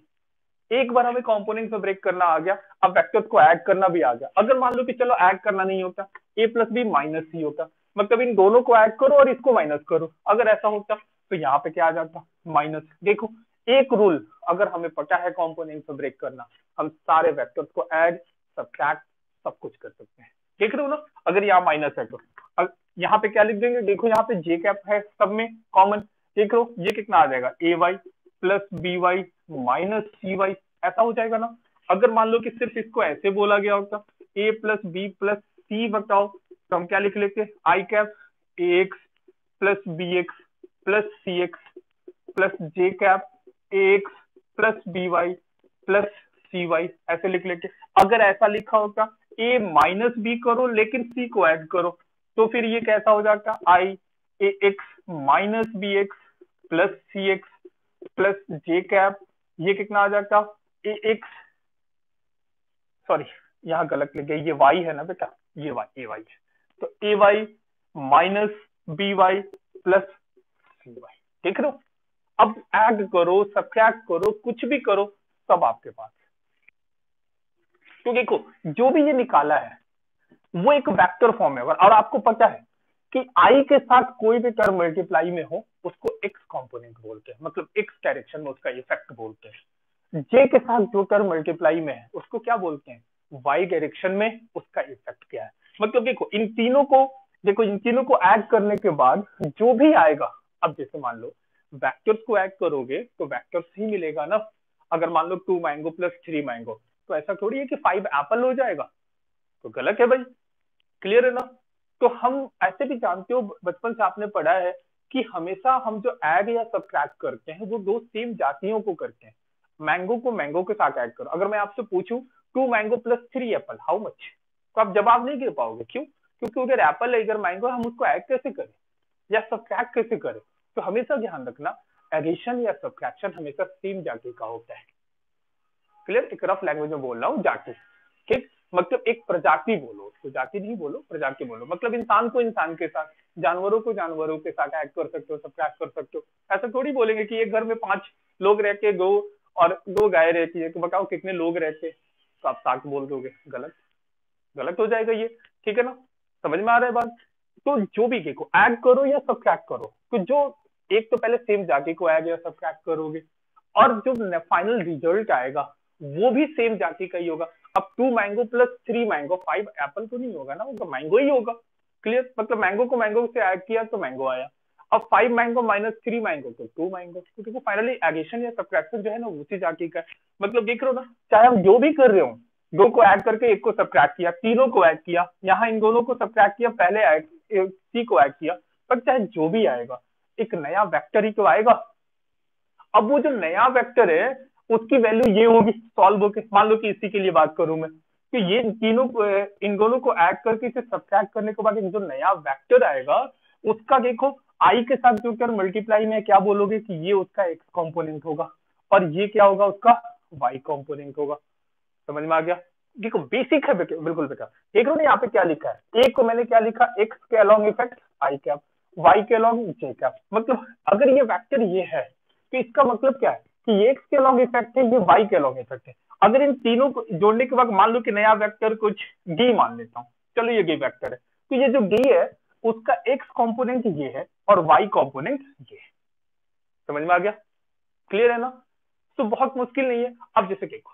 एक बार हमें कंपोनेंट में ब्रेक करना आ गया, अब वेक्टर्स को ऐड करना भी आ गया। अगर मान लो कि चलो ऐड करना नहीं होता, ए प्लस बी माइनस सी होता, मतलब इन दोनों को ऐड करो और इसको माइनस करो, अगर ऐसा होता तो यहाँ पे क्या आ जाता, माइनस। देखो एक रूल अगर हमें पता है कंपोनेंट में ब्रेक करना, हम सारे वेक्टर्स को ऐड सब्ट्रैक्ट सब कुछ कर सकते हैं। देख रहे हो ना, अगर यहाँ माइनस है तो यहाँ पे क्या लिख देंगे, देखो यहाँ पे जे कैप है सब में कॉमन, देख लो ये कितना आ जाएगा, A Y plus B Y minus C Y, ऐसा हो जाएगा ना। अगर मान लो कि सिर्फ इसको ऐसे बोला गया होता, A plus B plus C बताओ, तो हम क्या लिख लेते, I cap A X plus B X plus C X plus J cap A X plus B Y plus C Y, ऐसे लिख लेते। अगर ऐसा लिखा होता, ए माइनस बी करो लेकिन सी को ऐड करो, तो फिर ये कैसा हो जाता, I A X minus B X plus C X plus J cap, ये कितना आ जाता, ए एक्स, सॉरी यहाँ गलत लिख गया, ये वाई है ना बेटा, ये वाई ए वाई है, तो A Y minus B Y plus C Y. देख रहे हो, अब ऐड करो सब्ट्रैक्ट करो कुछ भी करो, सब आपके पास। तो देखो जो भी ये निकाला है वो एक वेक्टर फॉर्म है, और आपको पता है कि आई के साथ कोई भी टर्म मल्टीप्लाई में हो उसको एक्स कंपोनेंट बोलते हैं, मतलब एक्स डायरेक्शन में उसका इफेक्ट बोलते हैं। जे के साथ जो टर्म मल्टीप्लाई में है उसको क्या बोलते हैं, वाई डायरेक्शन में उसका इफेक्ट क्या है। मतलब देखो इन तीनों को, देखो इन तीनों को ऐड करने के बाद जो भी आएगा, अब जैसे मान लो वेक्टर्स को ऐड करोगे तो वेक्टर्स ही मिलेगा ना। अगर मान लो 2 मैंगो प्लस 3 मैंगो, तो ऐसा थोड़ी है कि 5 एप्पल हो जाएगा, तो गलत है भाई। क्लियर है ना? तो हम ऐसे भी जानते हो, बचपन से आपने पढ़ा है कि हमेशा हम जो ऐड या सब्ट्रैक्ट करते हैं वो दो सेम जातियों को करते हैं। मैंगो को मैंगो के साथ ऐड करो, अगर मैं आपसे पूछूं 2 mango plus 3 Apple how much, तो आप जवाब नहीं दे पाओगे। क्यों? क्योंकि उधर एप्पल है इधर मैंगो, हम उसको ऐड कैसे करें या सब्ट्रैक्ट कैसे करें। तो हमेशा ध्यान रखना, एडिशन या सब्ट्रैक्शन हमेशा सेम जाति का होता है। क्लियर? एक रफ लैंग्वेज में बोल रहा हूँ, जाति। ठीक, मतलब एक प्रजाति बोलो, उसको जाति नहीं बोलो, प्रजाति बोलो, मतलब इंसान को इंसान के साथ, जानवरों को जानवरों के साथ ऐड कर सकते हो, सब्ट्रैक्ट कर सकते हो। ऐसा थोड़ी बोलेंगे कि एक घर में 5 लोग रहते, 2 और 2 गाय रहती है, तो बताओ कितने लोग रहते, तो आप 7 बोल दोगे, गलत, गलत हो जाएगा ये, ठीक है ना, समझ में आ रहा है बात। तो जो भी देखो ऐड करो या सब्ट्रैक्ट करो, तो जो एक तो पहले सेम जाति को ऐड या सब्ट्रैक्ट करोगे, और जो फाइनल रिजल्ट आएगा वो भी सेम जाति का ही होगा। अब 2 मैंगो प्लस 3 मैंगो 5 एप्पल तो नहीं होगा ना, वो तो मैंगो ही होगा, क्लियर, मतलब मैंगो को मैंगो से ऐड किया तो मैंगो आया। अब 5 मैंगो माइनस 3 मैंगो तो 2 मैंगो, तो देखो फाइनली एडिशन या सब्ट्रैक्शन जो है ना उसी जाति का है। मतलब देख रहे हो ना, चाहे हम जो भी कर रहे हो, 2 को ऐड करके 1 को सब्ट्रैक्ट किया, तीनों को ऐड किया, यहाँ इन दोनों को सब्ट्रैक्ट किया, पहले ऐड सी को ऐड किया, पर चाहे जो भी आएगा एक नया वेक्टर ही तो आएगा। अब वो जो नया वेक्टर है उसकी वैल्यू ये होगी सॉल्व होके, मान लो कि इसी के लिए बात करूं मैं, तो ये तीनों को, इन दोनों को ऐड करके इसे सब्ट्रैक्ट करने के बाद एक जो नया वेक्टर आएगा उसका देखो आई के साथ जो कर मल्टीप्लाई में क्या बोलोगे कि ये उसका एक्स कंपोनेंट होगा, और ये क्या होगा उसका वाई कंपोनेंट होगा। समझ में आ गया? देखो बेसिक है बिल्कुल बेटा। देख रहे हो ना यहाँ पे क्या लिखा है, एक को मैंने क्या लिखा, एक्स के along effect I cap, Y के अलोंग जे कैप। मतलब अगर ये वेक्टर ये है तो इसका मतलब क्या है कि ये एक्स के अलोंग इफेक्ट है, ये वाई के अलोंग इफेक्ट है। अगर इन तीनों को जोड़ने के बाद मान लो कि नया वेक्टर कुछ डी मान लेता हूँ, चलो ये डी वेक्टर है, तो ये जो डी है उसका एक्स कॉम्पोनेंट ये है और वाई कॉम्पोनेंट ये है। समझ में आ गया? क्लियर है ना? तो बहुत मुश्किल नहीं है। अब जैसे देखो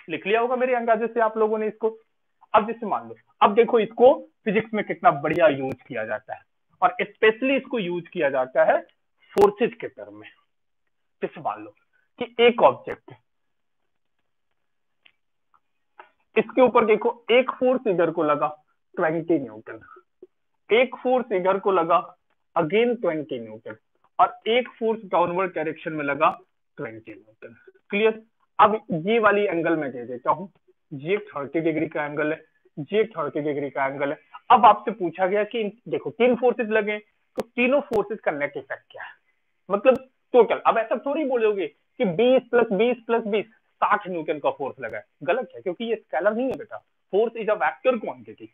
लिख लिया होगा मेरे अंदाजे से आप लोगों ने इसको। अब जैसे मान लो, अब देखो इसको फिजिक्स में कितना बढ़िया यूज किया जाता है, और स्पेशली इसको यूज किया जाता है फोर्सेज के टर्म में। जैसे मान लो कि एक ऑब्जेक्ट है, इसके ऊपर देखो एक फोर्स इधर को लगा 20 न्यूटन, एक फोर्स इधर को लगा अगेन 20 न्यूटन, और एक फोर्स डाउनवर्ड डायरेक्शन में लगा 20 न्यूटन। क्लियर? अब ये वाली एंगल में दे देता हूं, ये 30 डिग्री का एंगल है, ये 30 डिग्री का एंगल है। अब आपसे पूछा गया कि देखो 3 फोर्सेज लगे, तो तीनों फोर्सेज का नेट इफेक्ट क्या है, मतलब टोटल। अब ऐसा थोड़ी बोलोगे कि 20 प्लस 20 प्लस 20 60 न्यूटन का फोर्स लगा है, गलत है, क्योंकि ये स्केलर नहीं है बेटा, force is a vector quantity.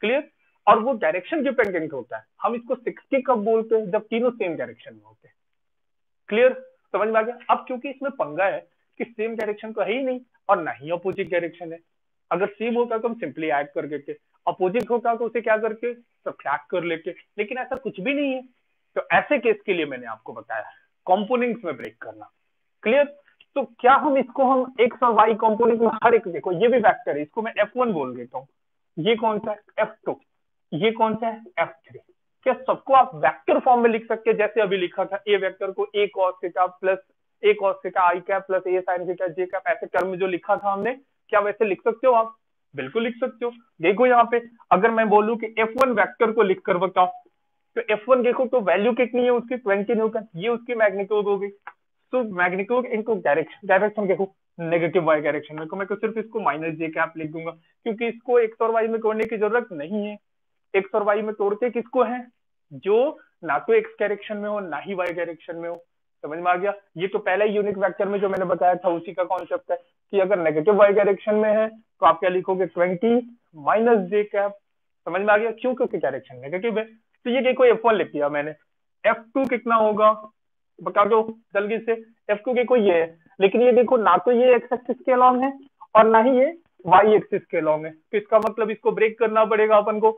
Clear? और वो डायरेक्शन डिपेंडेंट होता है। हम इसको 60 कब बोलते हैं, जब तीनों सेम डायरेक्शन में होते हैं। क्लियर? समझ में आ गया? अब क्योंकि इसमें पंगा है कि सेम डायरेक्शन तो है ही नहीं और ना ही अपोजिट डायरेक्शन है। अगर सेम होता तो हम सिंपली ऐड कर देते, अपोजिट होता तो उसे क्या करके सब्ट्रैक्ट कर लेते, लेकिन ऐसा कुछ भी नहीं है। तो ऐसे केस के लिए मैंने आपको बताया कंपोनेंट्स में ब्रेक करना। क्लियर? तो क्या हम इसको हम एक्स और वाई कंपोनेंट में हर एक, देखो ये भी वेक्टर है, इसको मैं F1 बोल देता हूँ, ये कौन सा है F2, ये कौन सा है F3। क्या सबको आप वेक्टर फॉर्म में लिख सकते हैं, जैसे अभी लिखा था ए वेक्टर को ए कॉस थीटा प्लस ए कॉस थीटा आई कैप प्लस ए साइन थीटा जे कैप, ऐसे टर्म में जो लिखा था हमने, क्या वैसे लिख सकते हो आप? बिल्कुल लिख सकते हो। देखो यहाँ पे अगर मैं बोलूं कि F1 वेक्टर को लिख कर बताओ, तो F1 देखो तो वैल्यू कितनी है उसकी 20 न्यूटन, ये उसकी मैग्नीट्यूड हो गई। तो मैग्नीट्यूड इनटू डायरेक्शन, डायरेक्शन देखो नेगेटिव वाई डायरेक्शन में, तो मैं सिर्फ इसको माइनस जे कैप लिख दूंगा, क्योंकि इसको एक्स और वाई में तोड़ने की जरूरत नहीं है। एक्स और वाई में तोड़ते किसको है, जो ना तो एक्स डायरेक्शन में हो ना ही वाई डायरेक्शन में हो। समझ में आ गया? ये तो पहले यूनिट वेक्टर में जो मैंने बताया था उसी का कॉन्सेप्ट है कि अगर नेगेटिव वाई डायरेक्शन में है तो आप क्या लिखोगे 20 माइनस जे कैप। समझ में आ गया? क्यों? क्योंकि डायरेक्शन नेगेटिव है। तो ये देखो F1 लिख दिया मैंने, F2 कितना होगा बता दो जल्दी से। F2 देखो ये है, लेकिन ये देखो ना तो ये एक्स एक्सिस के अलॉन्ग है और ना ही ये वाई एक्सिस के अलॉन्ग है, तो इसका मतलब इसको ब्रेक करना पड़ेगा अपन को।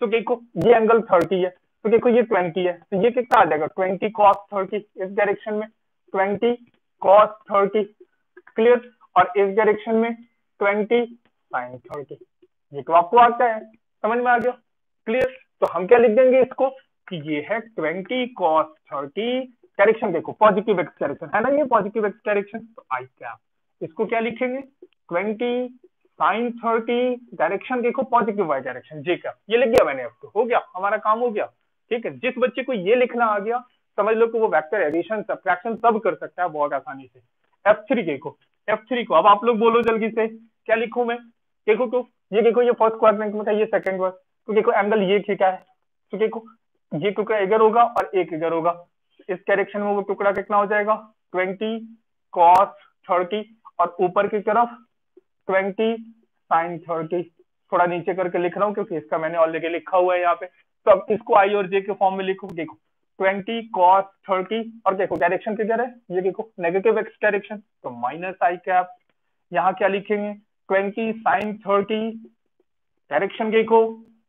तो देखो ये एंगल 30 है, तो देखो ये 20 है, तो ये कितना आ जाएगा 20 cos 30 इस डायरेक्शन में, 20 cos 30। क्लियर? और इस डायरेक्शन में 20 sin 30। ये तो आपको आता है, समझ में आ गया? क्लियर? तो हम क्या लिख देंगे इसको कि ये है 20 cos 30, डायरेक्शन देखो पॉजिटिव एक्स डायरेक्शन है ना, ये पॉजिटिव एक्स डायरेक्शन, तो आई क्या इसको क्या लिखेंगे 20 sin 30, डायरेक्शन देखो पॉजिटिव वाई डायरेक्शन जे का, ये लिख दिया मैंने। अब तो हो गया, हमारा काम हो गया। ठीक है, जिस बच्चे को ये लिखना आ गया समझ लो कि वो वेक्टर एडिशन सब्ट्रैक्शन सब कर सकता है बहुत आसानी से। F3 देखो, F3 को अब आप लोग बोलो जल्दी से क्या लिखूं मैं। देखो तो ये देखो ये फर्स्ट क्वाड्रेंट में था, ये सेकंड वर्ड, तो देखो एंगल ये थीटा है, तो देखो ये टुकड़ा इधर होगा और एक इधर होगा, इस डायरेक्शन में वो टुकड़ा कितना हो जाएगा 20 cos 30 और ऊपर की तरफ 20 साइन 30, थोड़ा नीचे करके लिख रहा हूँ क्योंकि इसका मैंने ऑलरेडी लिखा हुआ है यहाँ पे। तो अब इसको आई और जे के फॉर्म में लिखो। देखो 20 cos 30 और देखो डायरेक्शन किधर है, ये देखो नेगेटिव एक्स डायरेक्शन, तो माइनस आई कैप। यहाँ क्या लिखेंगे 20 sin 30, डायरेक्शन देखो,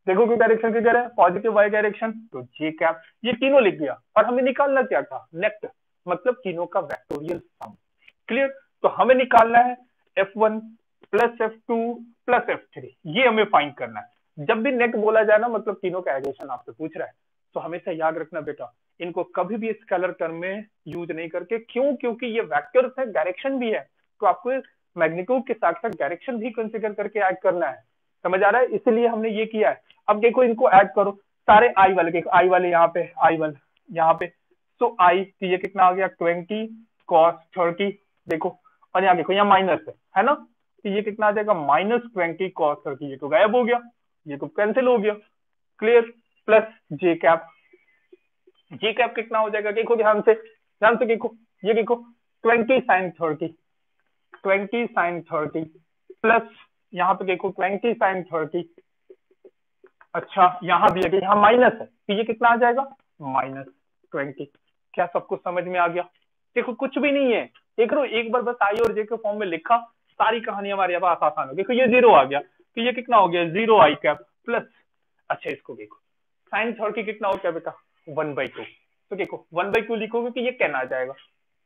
देखो कि डायरेक्शन किधर है, पॉजिटिव वाई डायरेक्शन, तो जे कैप। ये तीनों लिख दिया और हमें निकालना क्या था, नेट, मतलब तीनों का वेक्टोरियल सम। क्लियर। तो हमें निकालना है F1 plus F2 plus F3, ये हमें फाइंड करना है। जब भी नेट बोला जाए ना, मतलब तीनों का एडिशन आपसे पूछ रहा है, तो हमेशा याद रखना बेटा, इनको कभी भी स्केलर टर्म में यूज नहीं करके। क्यों? क्योंकि ये वेक्टर्स है, डायरेक्शन भी है, तो आपको मैग्नीट्यूड के साथ साथ डायरेक्शन भी कंसीडर करके ऐड करना है। समझ आ रहा है? इसीलिए हमने ये किया है। अब देखो इनको ऐड करो, सारे आई वाले, देखो आई वाले यहाँ पे, आई वाले यहाँ पे, तो आई, तो ये कितना आ गया 20 cos 30, देखो, और यहाँ देखो यहाँ माइनस है ना, तो ये कितना आ जाएगा -20 cos 30, ये तो गायब हो गया, ये तो कैंसिल हो गया। क्लियर। प्लस जे कैप, जे कैप कितना हो जाएगा, देखो ध्यान से देखो, ये देखो 20 sin 30, 20 sin 30 प्लस यहाँ पे देखो 20 sin 30, अच्छा यहाँ भी है, यहाँ माइनस है, तो ये कितना आ जाएगा -20। क्या सबको समझ में आ गया? देखो कुछ भी नहीं है, देख रहे हो, एक बार बस आई और जे के फॉर्म में लिखा, सारी कहानी हमारे यहाँ आसान हो। देखो ये 0 आ गया, तो ये कितना हो गया 0 आई कैप प्लस, अच्छा इसको देखो sin 30 कितना हो गया बेटा 1/2, तो देखो 1/2 लिखोगे कि ये 10 आ जाएगा,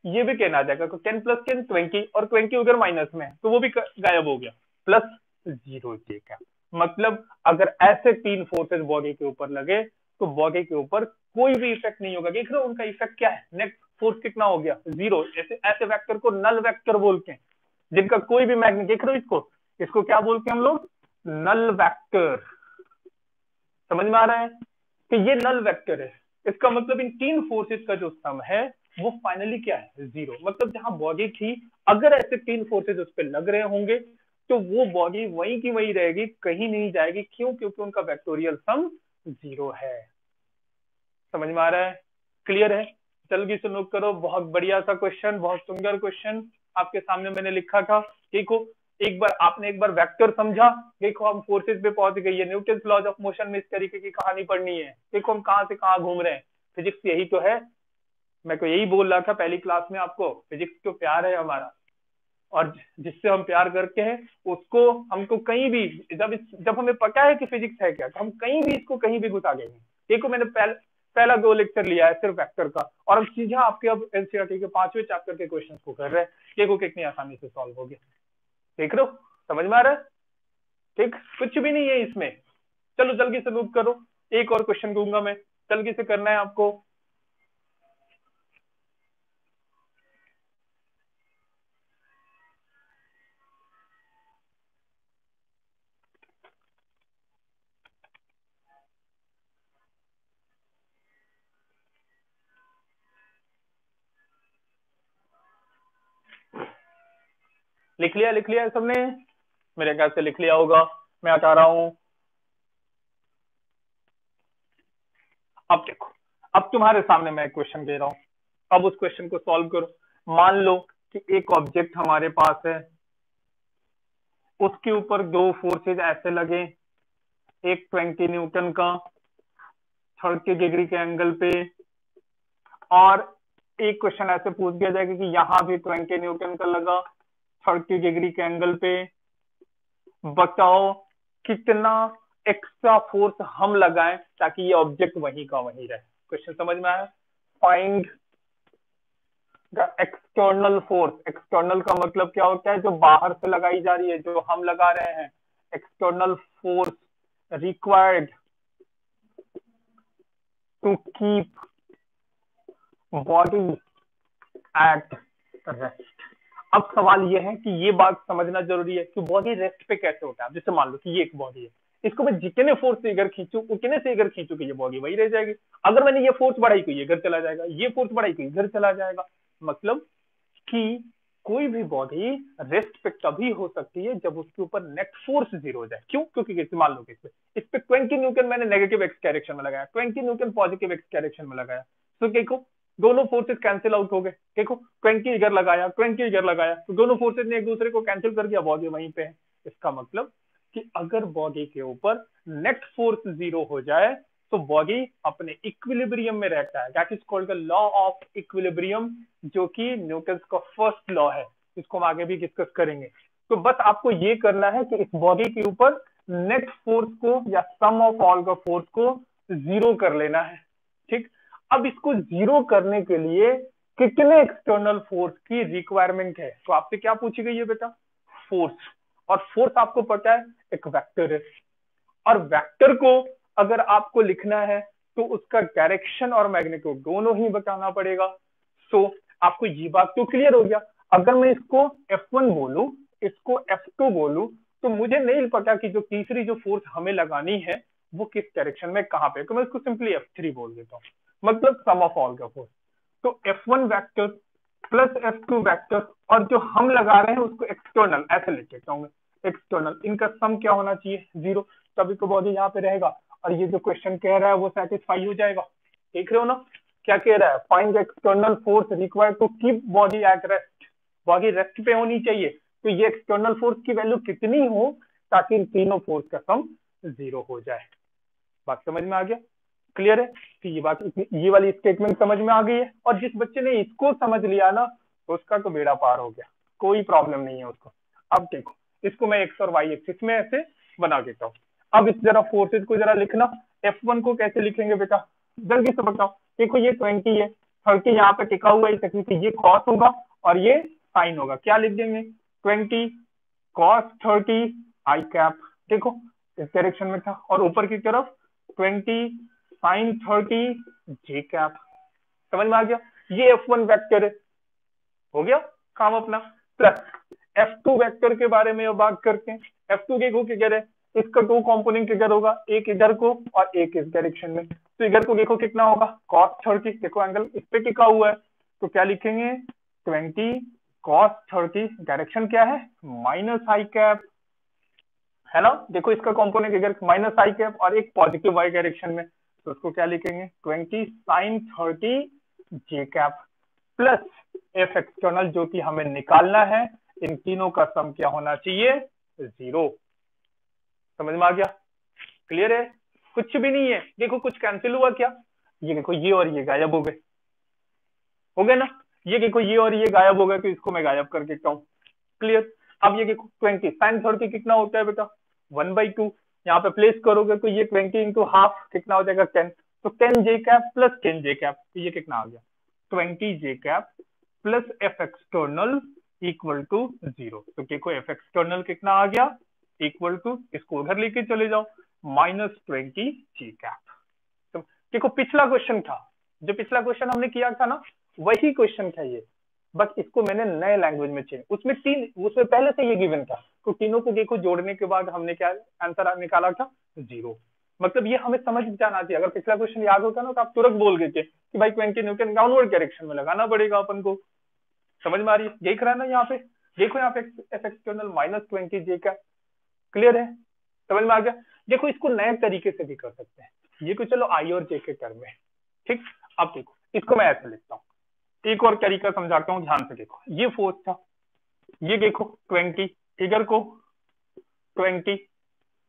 ये भी 10 आ जाएगा, तो 10 प्लस 10 20, और 20 उधर माइनस में है तो वो भी गायब हो गया, प्लस 0 जे कैप। मतलब अगर ऐसे तीन फोर्सेस बॉडी के ऊपर लगे तो बॉडी के ऊपर कोई भी इफेक्ट नहीं होगा। देख रहे हो उनका इफेक्ट क्या है, नेट फोर्स कितना हो गया 0। ऐसे ऐसे वेक्टर को नल वेक्टर बोलते हैं, जिनका कोई भी मैग्नेट, देख रहे हो इसको, इसको क्या बोलते हैं हम लोग, नल वेक्टर। समझ में आ रहा है कि ये नल वेक्टर है, इसका मतलब इन तीन फोर्सेस का जो सम है वो फाइनली क्या है 0। मतलब जहां बॉडी थी, अगर ऐसे तीन फोर्सेस उस पर लग रहे होंगे तो वो बॉडी वहीं की वहीं रहेगी, कहीं नहीं जाएगी। क्यों? क्योंकि उनका वेक्टोरियल सम 0 है। समझ में आ रहा है? क्लियर है? जल्दी से नोट करो, बहुत बढ़िया सा क्वेश्चन, बहुत सुंदर क्वेश्चन आपके सामने मैंने लिखा था। देखो एक बार आपने एक बार वेक्टर समझा, देखो हम फोर्सेस पे पहुंच गए, ये न्यूटन लॉज ऑफ मोशन में इस तरीके की कहानी पढ़नी है। देखो हम कहां से कहां घूम रहे हैं, फिजिक्स यही तो है। मैं को यही बोल रहा था पहली क्लास में आपको, फिजिक्स तो प्यार है हमारा, और जिससे हम प्यार करते हैं उसको हमको कहीं भी, जब हमें पता है कि फिजिक्स है क्या, तो हम कहीं भी इसको कहीं भी घुसा देंगे। देखो मैंने पहला 2 लेक्चर लिया है सिर्फ वेक्टर का, और हम सीधा आपके अब एनसीईआरटी के 5वें चैप्टर के क्वेश्चंस को कर रहे हैं। देखो कितनी आसानी से सॉल्व हो गया, देख रहे हो? समझ में आ रहा है? ठीक, कुछ भी नहीं है इसमें। चलो जल्दी से नोट करो, एक और क्वेश्चन दूंगा मैं, जल्दी से करना है आपको। लिख लिया सबने? मेरे ख्याल से लिख लिया होगा, मैं हटा रहा हूं। अब देखो, अब तुम्हारे सामने मैं क्वेश्चन दे रहा हूं, अब उस क्वेश्चन को सॉल्व करो। मान लो कि एक ऑब्जेक्ट हमारे पास है, उसके ऊपर दो फोर्सेज ऐसे लगे, एक 20 न्यूटन का 30 डिग्री के एंगल पे, और एक क्वेश्चन ऐसे पूछ दिया जाएगा कि यहां भी 20 न्यूटन का लगा 30 डिग्री के एंगल पे, बताओ कितना एक्स्ट्रा फोर्स हम लगाएं ताकि ये ऑब्जेक्ट वहीं का वहीं रहे। क्वेश्चन समझ में आया? Find the external force. External का मतलब क्या होता है, जो बाहर से लगाई जा रही है, जो हम लगा रहे हैं। External force required to keep body at rest. अब सवाल ये है कि ये बात समझना जरूरी है कि बॉडी रेस्ट पे कैसे होता है। जैसे मान लो कि ये एक बॉडी है, इसको मैं जितने फोर्स से इधर खींचू, उतने से इधर खींचू कि ये बॉडी वही रह जाएगी। अगर मैंने ये फोर्स बढ़ाई तो ये इधर चला जाएगा, ये फोर्स बढ़ाई तो इधर चला जाएगा। मतलब कि कोई भी बॉडी रेस्ट पे तभी हो सकती है जब उसके ऊपर नेट फोर्स 0 हो जाए। क्यों? क्योंकि मान लो कि इस पे 20 न्यूटन मैंने नेगेटिव एक्स डायरेक्शन में लगाया, 20 न्यूटन पॉजिटिव एक्स डायरेक्शन में लगाया, तो देखो दोनों फोर्सेस कैंसिल आउट हो गए। देखो 20 इधर लगाया, 20 इधर लगाया, तो दोनों फोर्सेस ने एक दूसरे को कैंसिल कर दिया, बॉडी वहीं पे है। इसका मतलब कि अगर बॉडी के ऊपर नेट फोर्स 0 हो जाए तो बॉडी अपने इक्विलिब्रियम में रहता है, that is called the law of equilibrium, जो कि न्यूटन का फर्स्ट लॉ है, इसको हम आगे भी डिस्कस करेंगे। तो बस आपको ये करना है कि इस बॉडी के ऊपर नेट फोर्स को या सम ऑफ ऑल का फोर्स को 0 कर लेना है। ठीक, अब इसको 0 करने के लिए कितने एक्सटर्नल फोर्स की रिक्वायरमेंट है, तो आपसे क्या पूछी गई है बेटा, फोर्स। और फोर्स आपको पता है एक वेक्टर है, और वेक्टर को अगर आपको लिखना है तो उसका डायरेक्शन और मैग्नीट्यूड दोनों ही बताना पड़ेगा। सो आपको ये बात तो क्लियर हो गया। अगर मैं इसको F1 बोलूं, इसको F2 बोलूं, तो मुझे नहीं पता कि जो तीसरी जो फोर्स हमें लगानी है वो किस डायरेक्शन में कहां पे, तो मैं इसको सिंपली F3 बोल देता हूँ, मतलब सम ऑफ ऑल का फोर्स। तो F1 vector plus F2 vector, और जो हम लगा रहे हैं उसको एक्सटर्नल ऐसे लिख देता हूँ, एक्सटर्नल, इनका सम क्या होना चाहिए 0, तभी तो बॉडी यहाँ पे रहेगा। और ये जो क्वेश्चन कह रहा है वो सेटिस्फाई हो जाएगा। देख रहे हो ना क्या कह रहा है, find external force required to keep body at rest, body rest पे होनी चाहिए, तो ये एक्सटर्नल फोर्स की वैल्यू कितनी हो ताकि इन तीनों फोर्स का सम 0 हो जाए। बात समझ में आ गया, क्लियर है कि ये बात, ये वाली स्टेटमेंट समझ में आ गई है। और जिस बच्चे ने इसको समझ लिया ना तो उसका तो बेड़ा पार हो गया, कोई प्रॉब्लम नहीं है उसको। अब देखो इसको मैं एक्स और वाई एक्सिस में ऐसे बना देता हूँ। अब इस जरा फोर्सेज को जरा लिखना, F1 को कैसे लिखेंगे बेटा, जल्दी से बताओ। देखो ये 20 है, 30 यहाँ पे टिका हुआ है, ये कॉस होगा और ये साइन होगा, क्या लिख देंगे 20 कॉस 30 आई कैप, देखो इस डायरेक्शन में था, और ऊपर की तरफ 20 साइन 30 जे कैप। समझ में आ गया, ये F1 वेक्टर है, हो गया काम अपना। प्लस F2 वेक्टर के बारे में बात करते हैं। F2 देखो किधर है, इसका 2 कंपोनेंट किधर होगा, एक इधर को और एक इस डायरेक्शन में। तो इधर को देखो कितना होगा cos 30, देखो एंगल इस पे टिका हुआ है, तो क्या लिखेंगे 20 cos 30, डायरेक्शन क्या है माइनस आई कैप, है ना। देखो इसका कंपोनेंट इधर माइनस आई कैप और एक पॉजिटिव वाई डायरेक्शन में, तो उसको क्या लिखेंगे 20 साइन 30 जे कैप, प्लस एफ एक्सटर्नल जो कि हमें निकालना है, इन तीनों का सम क्या होना चाहिए 0। समझ में आ गया, क्लियर है, कुछ भी नहीं है। देखो कुछ कैंसिल हुआ क्या, ये देखो ये और ये गायब हो गए ना, ये देखो ये और ये गायब हो गए, तो इसको मैं गायब कर देता हूँ, क्लियर। अब ये देखो 20 साइन 30 कितना होता है बेटा 1/2, यहाँ पे प्लेस करोगे तो ये 20 इंटू हाफ कितना हो जाएगा 10, तो 10 J cap plus 10 J cap, तो ये कितना आ गया 20 J cap plus F external equal to 0। तो देखो एफ एक्सटर्नल कितना आ गया इक्वल टू, इसको उधर लेके चले जाओ -20 जी कैप। तो देखो पिछला क्वेश्चन था, जो पिछला क्वेश्चन हमने किया था ना वही क्वेश्चन था ये, बस इसको मैंने नए लैंग्वेज में चेंज, उसमें पहले से ये गिवन था, तो तीनों को देखो जोड़ने के बाद हमने क्या आंसर निकाला था 0। मतलब ये हमें समझ जाना चाहिए, अगर पिछला क्वेश्चन याद होता ना तो आप तुरंत बोल गए थे कि भाई 20 न्यूटन डाउनवर्ड डायरेक्शन में लगाना पड़ेगा अपन को। समझ में आ रही है, देख रहा है ना यहाँ पे, देखो यहाँ पे एफ एक्सटर्नल -20 जे का, क्लियर है, समझ में आ गया। देखो इसको नए तरीके से भी कर सकते हैं, ये तो चलो आई और जे के टर्म में, ठीक। अब देखो इसको मैं ऐसे लिखता हूँ, एक और तरीका समझाता हूँ, ध्यान से देखो। ये फोर्स था, ये देखो 20, इधर को 20,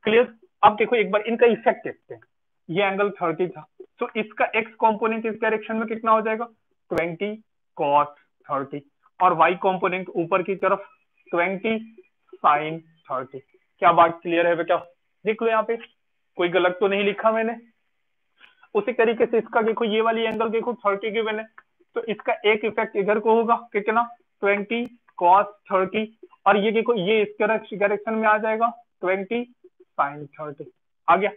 क्लियर। अब देखो एक बार इनका इफेक्ट देखते हैं, ये एंगल 30 था, तो इसका एक्स कंपोनेंट इस डायरेक्शन में कितना हो जाएगा 20 cos 30, और वाई कंपोनेंट ऊपर की तरफ 20 sin 30। क्या बात क्लियर है बेटा, देख लो यहाँ पे कोई गलत तो नहीं लिखा मैंने। उसी तरीके से इसका देखो ये वाली एंगल देखो 30 गिवन है, तो इसका एक इफेक्ट इधर को होगा कितना 20 cos 30, और ये देखो ये इस डायरेक्शन में आ जाएगा 20 sin 30, आ गया,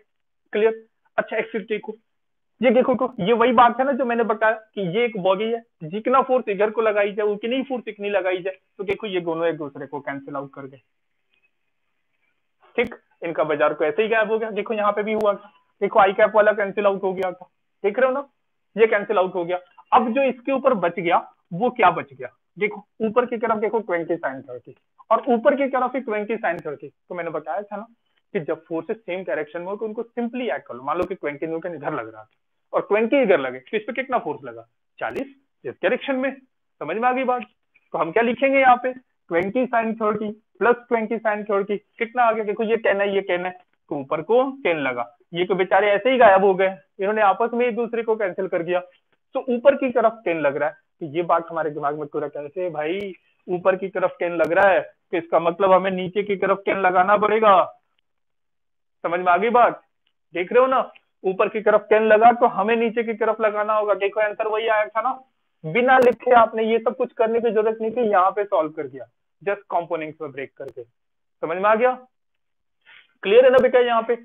क्लियर। अच्छा एक फिर देखो, ये देखो तो ये वही बात है ना जो मैंने बताया कि ये एक बॉडी है, जितना फोर्स इधर को लगाई जाए उतनी ही फोर्स इतनी लगाई जाए, तो देखो ये दोनों एक दूसरे को कैंसिल आउट कर गए, ठीक। इनका बाजार को ऐसे ही गायब हो गया, देखो यहाँ पे भी हुआ था, देखो आई कैप वाला कैंसिल आउट हो गया था, देख रहे हो ना, ये कैंसिल आउट हो गया। अब जो इसके ऊपर बच गया वो क्या बच गया, देखो ऊपर की तरफ देखो 20 sin 30 और ऊपर की तरफ ही 20 sin 30। तो मैंने बताया था ना कि जब फोर्सेस सेम डायरेक्शन में हो तो उनको सिंपली ऐड कर लो। मान लो कि 20 न्यूटन इधर लग रहा था और 20 इधर लगे, तो इस पे कितना फोर्स लगा 40 इस डायरेक्शन में। समझ में आ गई बात, तो हम क्या लिखेंगे यहाँ पे 20 sin 30 +20 साइन थर्टी कितना आ गया, देखो ये 10 है, ये 10 है, तो ऊपर को 10 लगा, ये तो बेचारे ऐसे ही गायब हो गए, इन्होंने आपस में एक दूसरे को कैंसिल कर दिया, तो ऊपर की तरफ 10 लग रहा है। तो ये बात हमारे दिमाग में पूरा कैसे भाई, ऊपर की तरफ 10 लग रहा है, तो इसका मतलब हमें नीचे की तरफ 10 लगाना पड़ेगा। समझ में आ गई बात, देख रहे हो ना, ऊपर की तरफ 10 लगा तो हमें नीचे की तरफ लगाना होगा। देखो आंसर वही आया था ना, बिना लिखे आपने ये सब कुछ करने की जरूरत नहीं थी, यहाँ पे सॉल्व कर दिया जस्ट कंपोनेंट्स में ब्रेक करके। समझ में आ गया, क्लियर है ना बेटा। यहाँ पे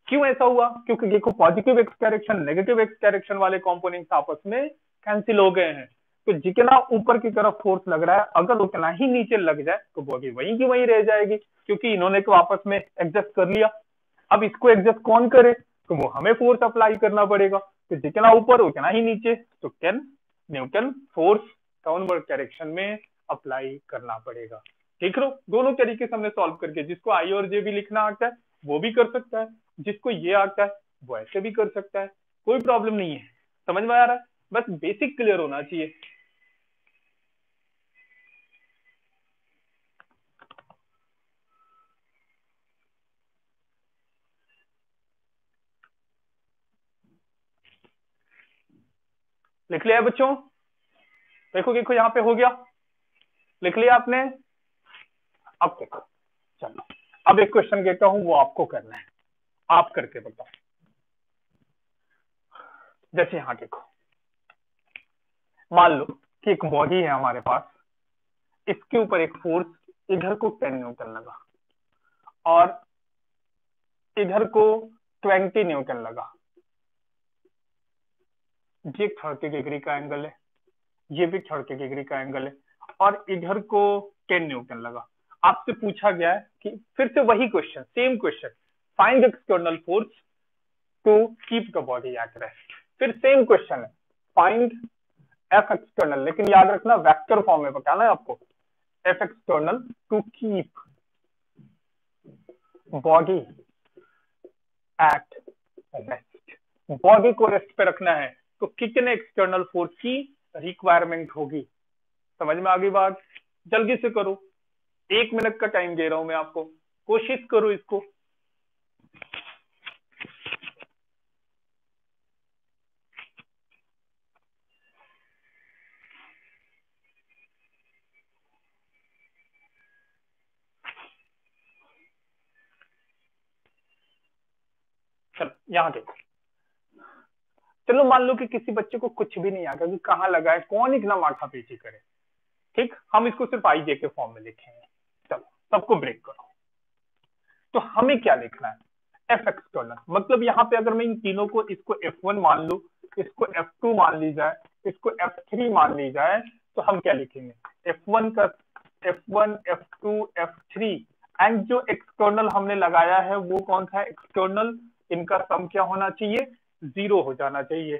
क्यों ऐसा हुआ, क्योंकि देखो positive x direction negative x direction वाले कंपोनेंट्स आपस में कैंसिल हो गए हैं, तो जितना ऊपर की तरफ फोर्स लग रहा है अगर उतना ही नीचे लग जाए तो बॉडी वहीं की वहीं रह जाएगी, क्योंकि इन्होंने तो आपस में एडजस्ट कर लिया। अब इसको एडजस्ट कौन करे, तो वो हमें फोर्स अप्लाई करना पड़ेगा, तो जितना ऊपर उतना ही नीचे, तो 10 न्यूटन फोर्स डाउनवर्ड डायरेक्शन में अप्लाई करना पड़ेगा। ठीक रो, दोनों तरीके से हमने सॉल्व करके, जिसको आई और जे भी लिखना आता है वो भी कर सकता है, जिसको ये आता है वो ऐसे भी कर सकता है, कोई प्रॉब्लम नहीं है। समझ में आ रहा है, बस बेसिक क्लियर होना चाहिए। लिख लिया बच्चों, देखो देखो यहाँ पे हो गया, लिख लिया आपने। अब देखो, चलो अब एक क्वेश्चन देता हूं, वो आपको करना है, आप करके बताओ। जैसे यहाँ देखो, मान लो कि एक बॉडी है हमारे पास, इसके ऊपर एक फोर्स इधर को 10 न्यूटन लगा और इधर को 20 न्यूटन लगा, ये 30 डिग्री का एंगल है, ये भी 30 डिग्री का एंगल है, और इधर को 10 न्यूटन लगा। आपसे पूछा गया है कि फिर से वही question, same question, find external force to keep the body at rest. फिर सेम क्वेश्चन है, फाइंड एफ एक्सटर्नल, लेकिन याद रखना वेक्टर फॉर्म में बताना है आपको, F external to keep body at rest. Body को रेस्ट पे रखना है तो कितने एक्सटर्नल फोर्स की रिक्वायरमेंट होगी। समझ में आ गई बात, जल्दी से करो, 1 मिनट का टाइम दे रहा हूं मैं आपको, कोशिश करो इसको। चलो यहां देखो, चलो मान लो कि किसी बच्चे को कुछ भी नहीं आता कि कहाँ लगा है, कौन इतना माथा पेची करे, ठीक, हम इसको सिर्फ आई जे के फॉर्म में लिखेंगे। चलो सबको ब्रेक करो, तो हमें क्या लिखना है, एफ एक्सटर्नल, मतलब यहाँ पे अगर मैं इन तीनों को, इसको F1 मान लू, इसको F2 मान ली जाए, इसको F3 मान ली जाए, तो हम क्या लिखेंगे, F1 का F1 F2 F3, एंड जो एक्सटर्नल हमने लगाया है वो कौन सा है, एक्सटर्नल, इनका सम क्या होना चाहिए, 0 हो जाना चाहिए।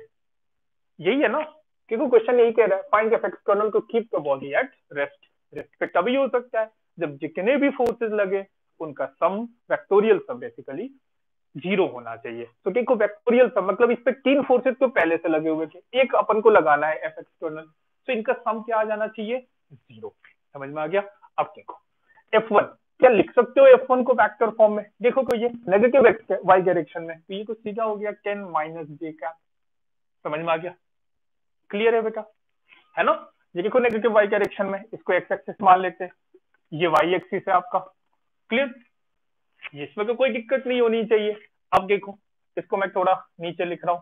यही है ना, क्योंकि क्वेश्चन यही कह रहा है, find F external to keep the body at rest. Rest पे तभी हो सकता है जब जितने भी फोर्सेस लगे उनका सम, वेक्टोरियल सम बेसिकली 0 होना चाहिए। तो देखो वेक्टोरियल सम मतलब इस पे 3 फोर्सेस तो पहले से लगे हुए थे, एक अपन को लगाना है एफ एक्सटर्नल, तो इनका सम क्या आ जाना चाहिए, 0। समझ में आ गया। अब देखो F1 क्या लिख सकते हो, F1 को वेक्टर फॉर्म में, देखो तो ये नेगेटिव एक्स वाई डायरेक्शन में, तो ये तो सीधा हो गया 10 माइनस जे कैप। समझ में आ गया, क्लियर है बेटा, है ना। ये देखो नेगेटिव वाई डायरेक्शन में, इसको एक्स एक्सिस मान लेते हैं, ये वाई एक्सिस है आपका, क्लियर, इसमें तो कोई दिक्कत नहीं होनी चाहिए। अब देखो इसको मैं थोड़ा नीचे लिख रहा हूं,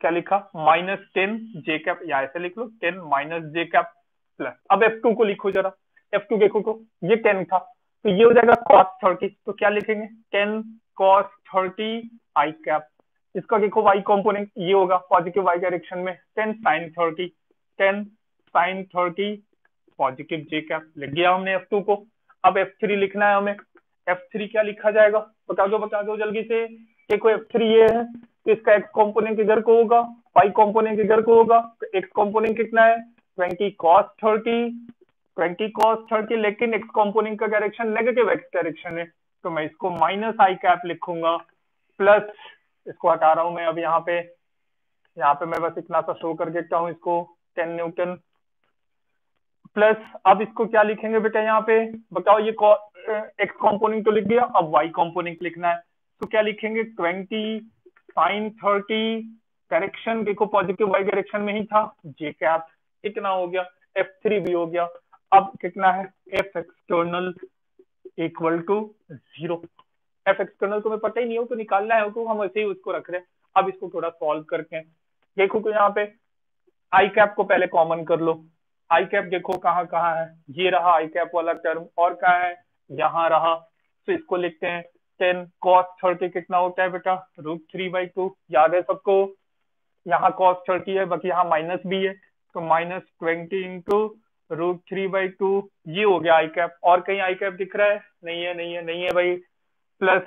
क्या लिखा, -10 जे कैप, या ऐसे लिख लो 10 माइनस जे कैप प्लस, अब F2 को लिखो जरा, F2 देखो तो ये 10 था, तो ये हो जाएगा cos 30, तो क्या लिखेंगे 10 cos 30 आई कैप, इसका देखो y कंपोनेंट ये होगा पॉजिटिव y डायरेक्शन में, 10 sin 30, 10 sin 30 पॉजिटिव जे कैप, लिख दिया हमने F2 को। अब F3 लिखना है हमें, F3 क्या लिखा जाएगा, बता दो जल्दी से। देखो F3 ये है, तो इसका x कंपोनेंट इधर को होगा, y कंपोनेंट इधर को होगा, तो x कंपोनेंट कितना है 20 cos 30, 20 cos 30, लेकिन x कंपोनेंट का डायरेक्शन नेगेटिव x डायरेक्शन है, तो मैं इसको माइनस आई कैप लिखूंगा, प्लस इसको हटा रहा हूं मैं अब यहाँ पे मैं बस इतना सा शो कर देता हूँ इसको, 10 न्यूटन प्लस अब इसको क्या लिखेंगे बेटा यहाँ पे बताओ, ये एक्स कॉम्पोनेंट तो लिख दिया, अब वाई कॉम्पोनेंट लिखना है। तो क्या लिखेंगे 20 साइन 30, डायरेक्शन देखो पॉजिटिव वाई डायरेक्शन में ही था, जे कैप इतना हो गया, F3 भी हो गया। अब कितना है F external equal to 0। F external तुम्हें पता ही नहीं हो तो निकालना है तो हम ऐसे ही उसको रख रहे हैं। अब इसको थोड़ा सॉल्व करके देखो तो यहाँ पे आई कैप को पहले कॉमन कर लो। आई कैप देखो कहाँ कहाँ है, ये रहा आई कैप वाला टर्म, और कहाँ है यहाँ रहा। तो इसको लिखते हैं 10 cos 30 कितना होता है बेटा √3/2, याद है सबको। यहाँ cos 30 है बाकी यहाँ माइनस भी है, तो -20 इंटू √3/2 ये हो गया आई कैप। और कहीं आई कैप दिख रहा है? नहीं है, नहीं है, नहीं है भाई। प्लस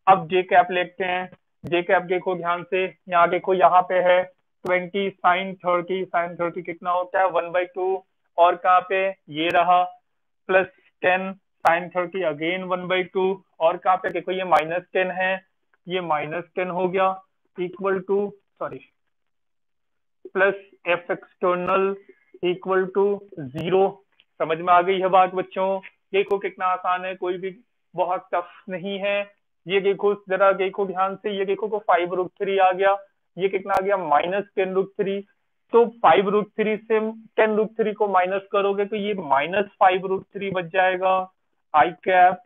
अब जे कैप लेते हैं। जे कैप देखो ध्यान से, यहाँ देखो यहाँ पे है 20 साइन 30, साइन 30 कितना होता है 1/2, और कहाँ पे ये रहा प्लस 10 साइन 30 अगेन 1/2, और कहाँ पे देखो ये -10 है, ये -10 हो गया equal to sorry plus F external equal to 0। समझ में आ गई है बात बच्चों? देखो कितना आसान है, कोई भी बहुत टफ नहीं है। ये देखो जरा देखो ध्यान से, ये देखो को 5√3 आ गया, ये कितना आ गया -10√3। तो 5√3 से 10√3 को माइनस करोगे तो ये -5√3 बच जाएगा आई कैप।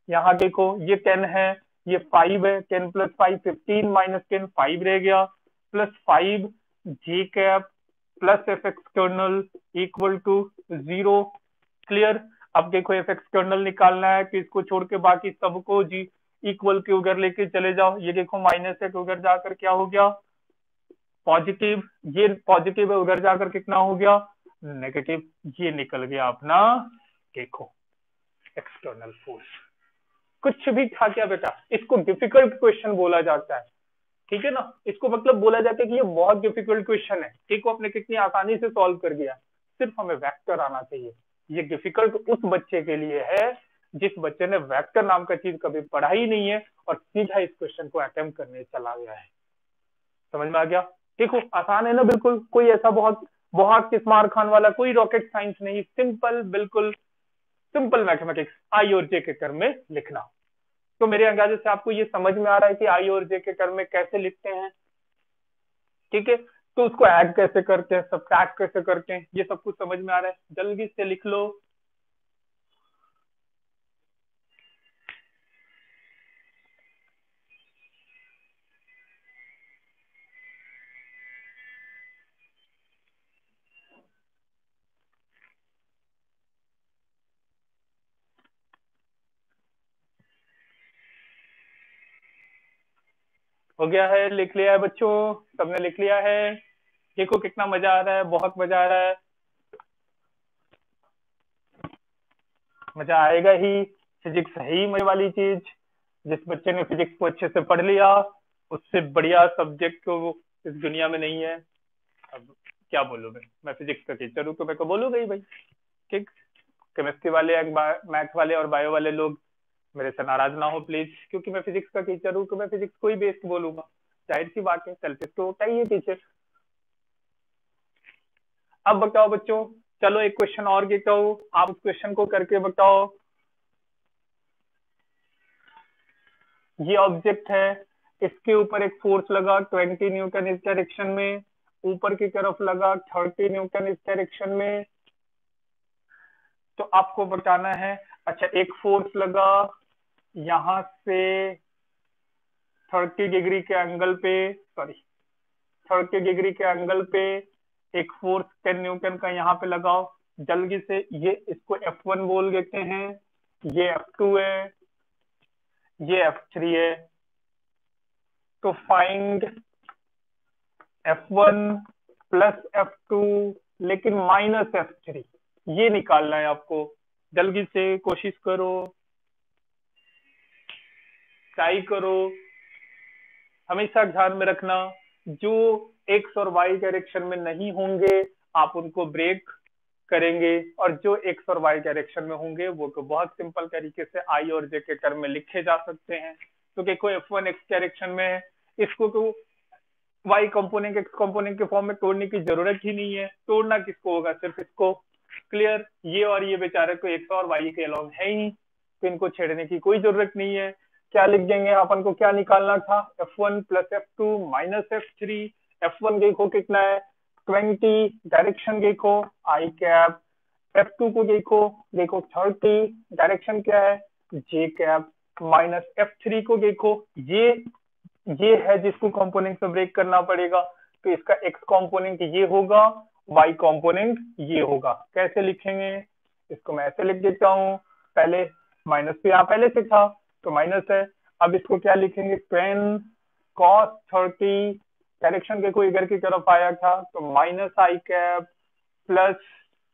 यहाँ देखो ये 10 है, ये 5 है, 10 + 5 15, -10 5 रह गया, plus 5 J cap plus F external equal to 0। Clear? अब देखो एफ एक्सटर्नल निकालना है कि इसको छोड़ के बाकी सबको जी इक्वल के उधर लेके चले जाओ। ये देखो माइनस है तो उधर जाकर क्या हो गया पॉजिटिव, ये पॉजिटिव है उधर जाकर कितना हो गया नेगेटिव, ये निकल गया अपना देखो एक्सटर्नल फोर्स। कुछ भी था क्या बेटा? इसको डिफिकल्ट क्वेश्चन बोला जाता है, ठीक है ना। इसको मतलब बोला जाता है कि ये बहुत डिफिकल्ट क्वेश्चन है, ठीक है, आपने कितनी आसानी से सॉल्व कर दिया, सिर्फ हमें वेक्टर आना चाहिए। ये डिफिकल्ट उस बच्चे के लिए है जिस बच्चे ने वेक्टर नाम का चीज कभी पढ़ा ही नहीं है और सीधा इस क्वेश्चन को अटेम्प्ट करने चला गया है। समझ में आ गया? देखो आसान है ना बिल्कुल, कोई ऐसा बहुत बहुत मार खान वाला कोई रॉकेट साइंस नहीं, सिंपल, बिल्कुल सिंपल मैथमेटिक्स, आई और जे के टर्म में लिखना। तो मेरे अंदाजे से आपको ये समझ में आ रहा है कि आई और जे के टर्म में कैसे लिखते हैं, ठीक है। तो उसको ऐड कैसे करते हैं, सब्ट्रैक्ट कैसे करते हैं, ये सब कुछ समझ में आ रहा है, जल्दी से लिख लो। हो गया है? लिख लिया है बच्चों? सबने लिख लिया है? देखो कितना मजा आ रहा है, बहुत मजा आ रहा है, मजा आएगा ही। फिजिक्स है ही मजे वाली चीज। जिस बच्चे ने फिजिक्स को अच्छे से पढ़ लिया उससे बढ़िया सब्जेक्ट को इस दुनिया में नहीं है। अब क्या बोलूं मैं फिजिक्स का टीचर हूँ तो मैं तो बोलूंगा ही भाई, ठीक। केमिस्ट्री वाले, मैथ वाले और बायो वाले लोग मेरे से नाराज ना हो प्लीज, क्योंकि मैं फिजिक्स का टीचर हूँ तो मैं फिजिक्स को ही बेस्ट बोलूंगा, जाहिर सी बात है, सेल्फिश तो होता ही है टीचर। अब बताओ बच्चों, चलो एक क्वेश्चन और देता हूँ, आप उस क्वेश्चन को करके बताओ। ये ऑब्जेक्ट है, इसके ऊपर एक फोर्स लगा 20 न्यूटन इस डायरेक्शन में, ऊपर की तरफ लगा 30 न्यूटन इस डायरेक्शन में। तो आपको बताना है, अच्छा एक फोर्स लगा यहां से 30 डिग्री के एंगल पे, सॉरी 30 डिग्री के एंगल पे एक फोर्स 10 न्यूटन का यहाँ पे लगाओ। जल्दी से ये इसको F1 बोल देते हैं, ये F2 है, ये F3 है। तो फाइंड F1 प्लस F2 लेकिन माइनस F3, ये निकालना है आपको। जल्दी से कोशिश करो, ट्राई करो। हमेशा ध्यान में रखना, जो एक्स और वाई डायरेक्शन में नहीं होंगे आप उनको ब्रेक करेंगे, और जो एक्स और वाई डायरेक्शन में होंगे वो तो बहुत सिंपल तरीके से आई और जे के टर्म में लिखे जा सकते हैं। तो देखो F1 एक्स डायरेक्शन में है, इसको तो वाई कंपोनेंट एक्स कंपोनेंट के फॉर्म में तोड़ने की जरूरत ही नहीं है। तोड़ना किसको होगा? सिर्फ इसको। क्लियर। ये और ये बेचारे को एक्स और वाई के अलावा है ही, तो इनको छेड़ने की कोई जरूरत नहीं है। क्या लिख देंगे, अपन को क्या निकालना था, F1 plus F2 minus F3। F1 देखो कितना है 20, डायरेक्शन देखो आई कैप। F2 को देखो 30, डायरेक्शन क्या है जे कैप। माइनस F3 को देखो, ये है जिसको कंपोनेंट में ब्रेक करना पड़ेगा, तो इसका x कंपोनेंट ये होगा, y कंपोनेंट ये होगा। कैसे लिखेंगे, इसको मैं ऐसे लिख देता हूँ, पहले माइनस तो यहाँ पहले से था तो माइनस है। अब इसको क्या लिखेंगे 10 cos 30, डायरेक्शन के कोई इधर की तरफ आया था तो माइनस आई कैप, प्लस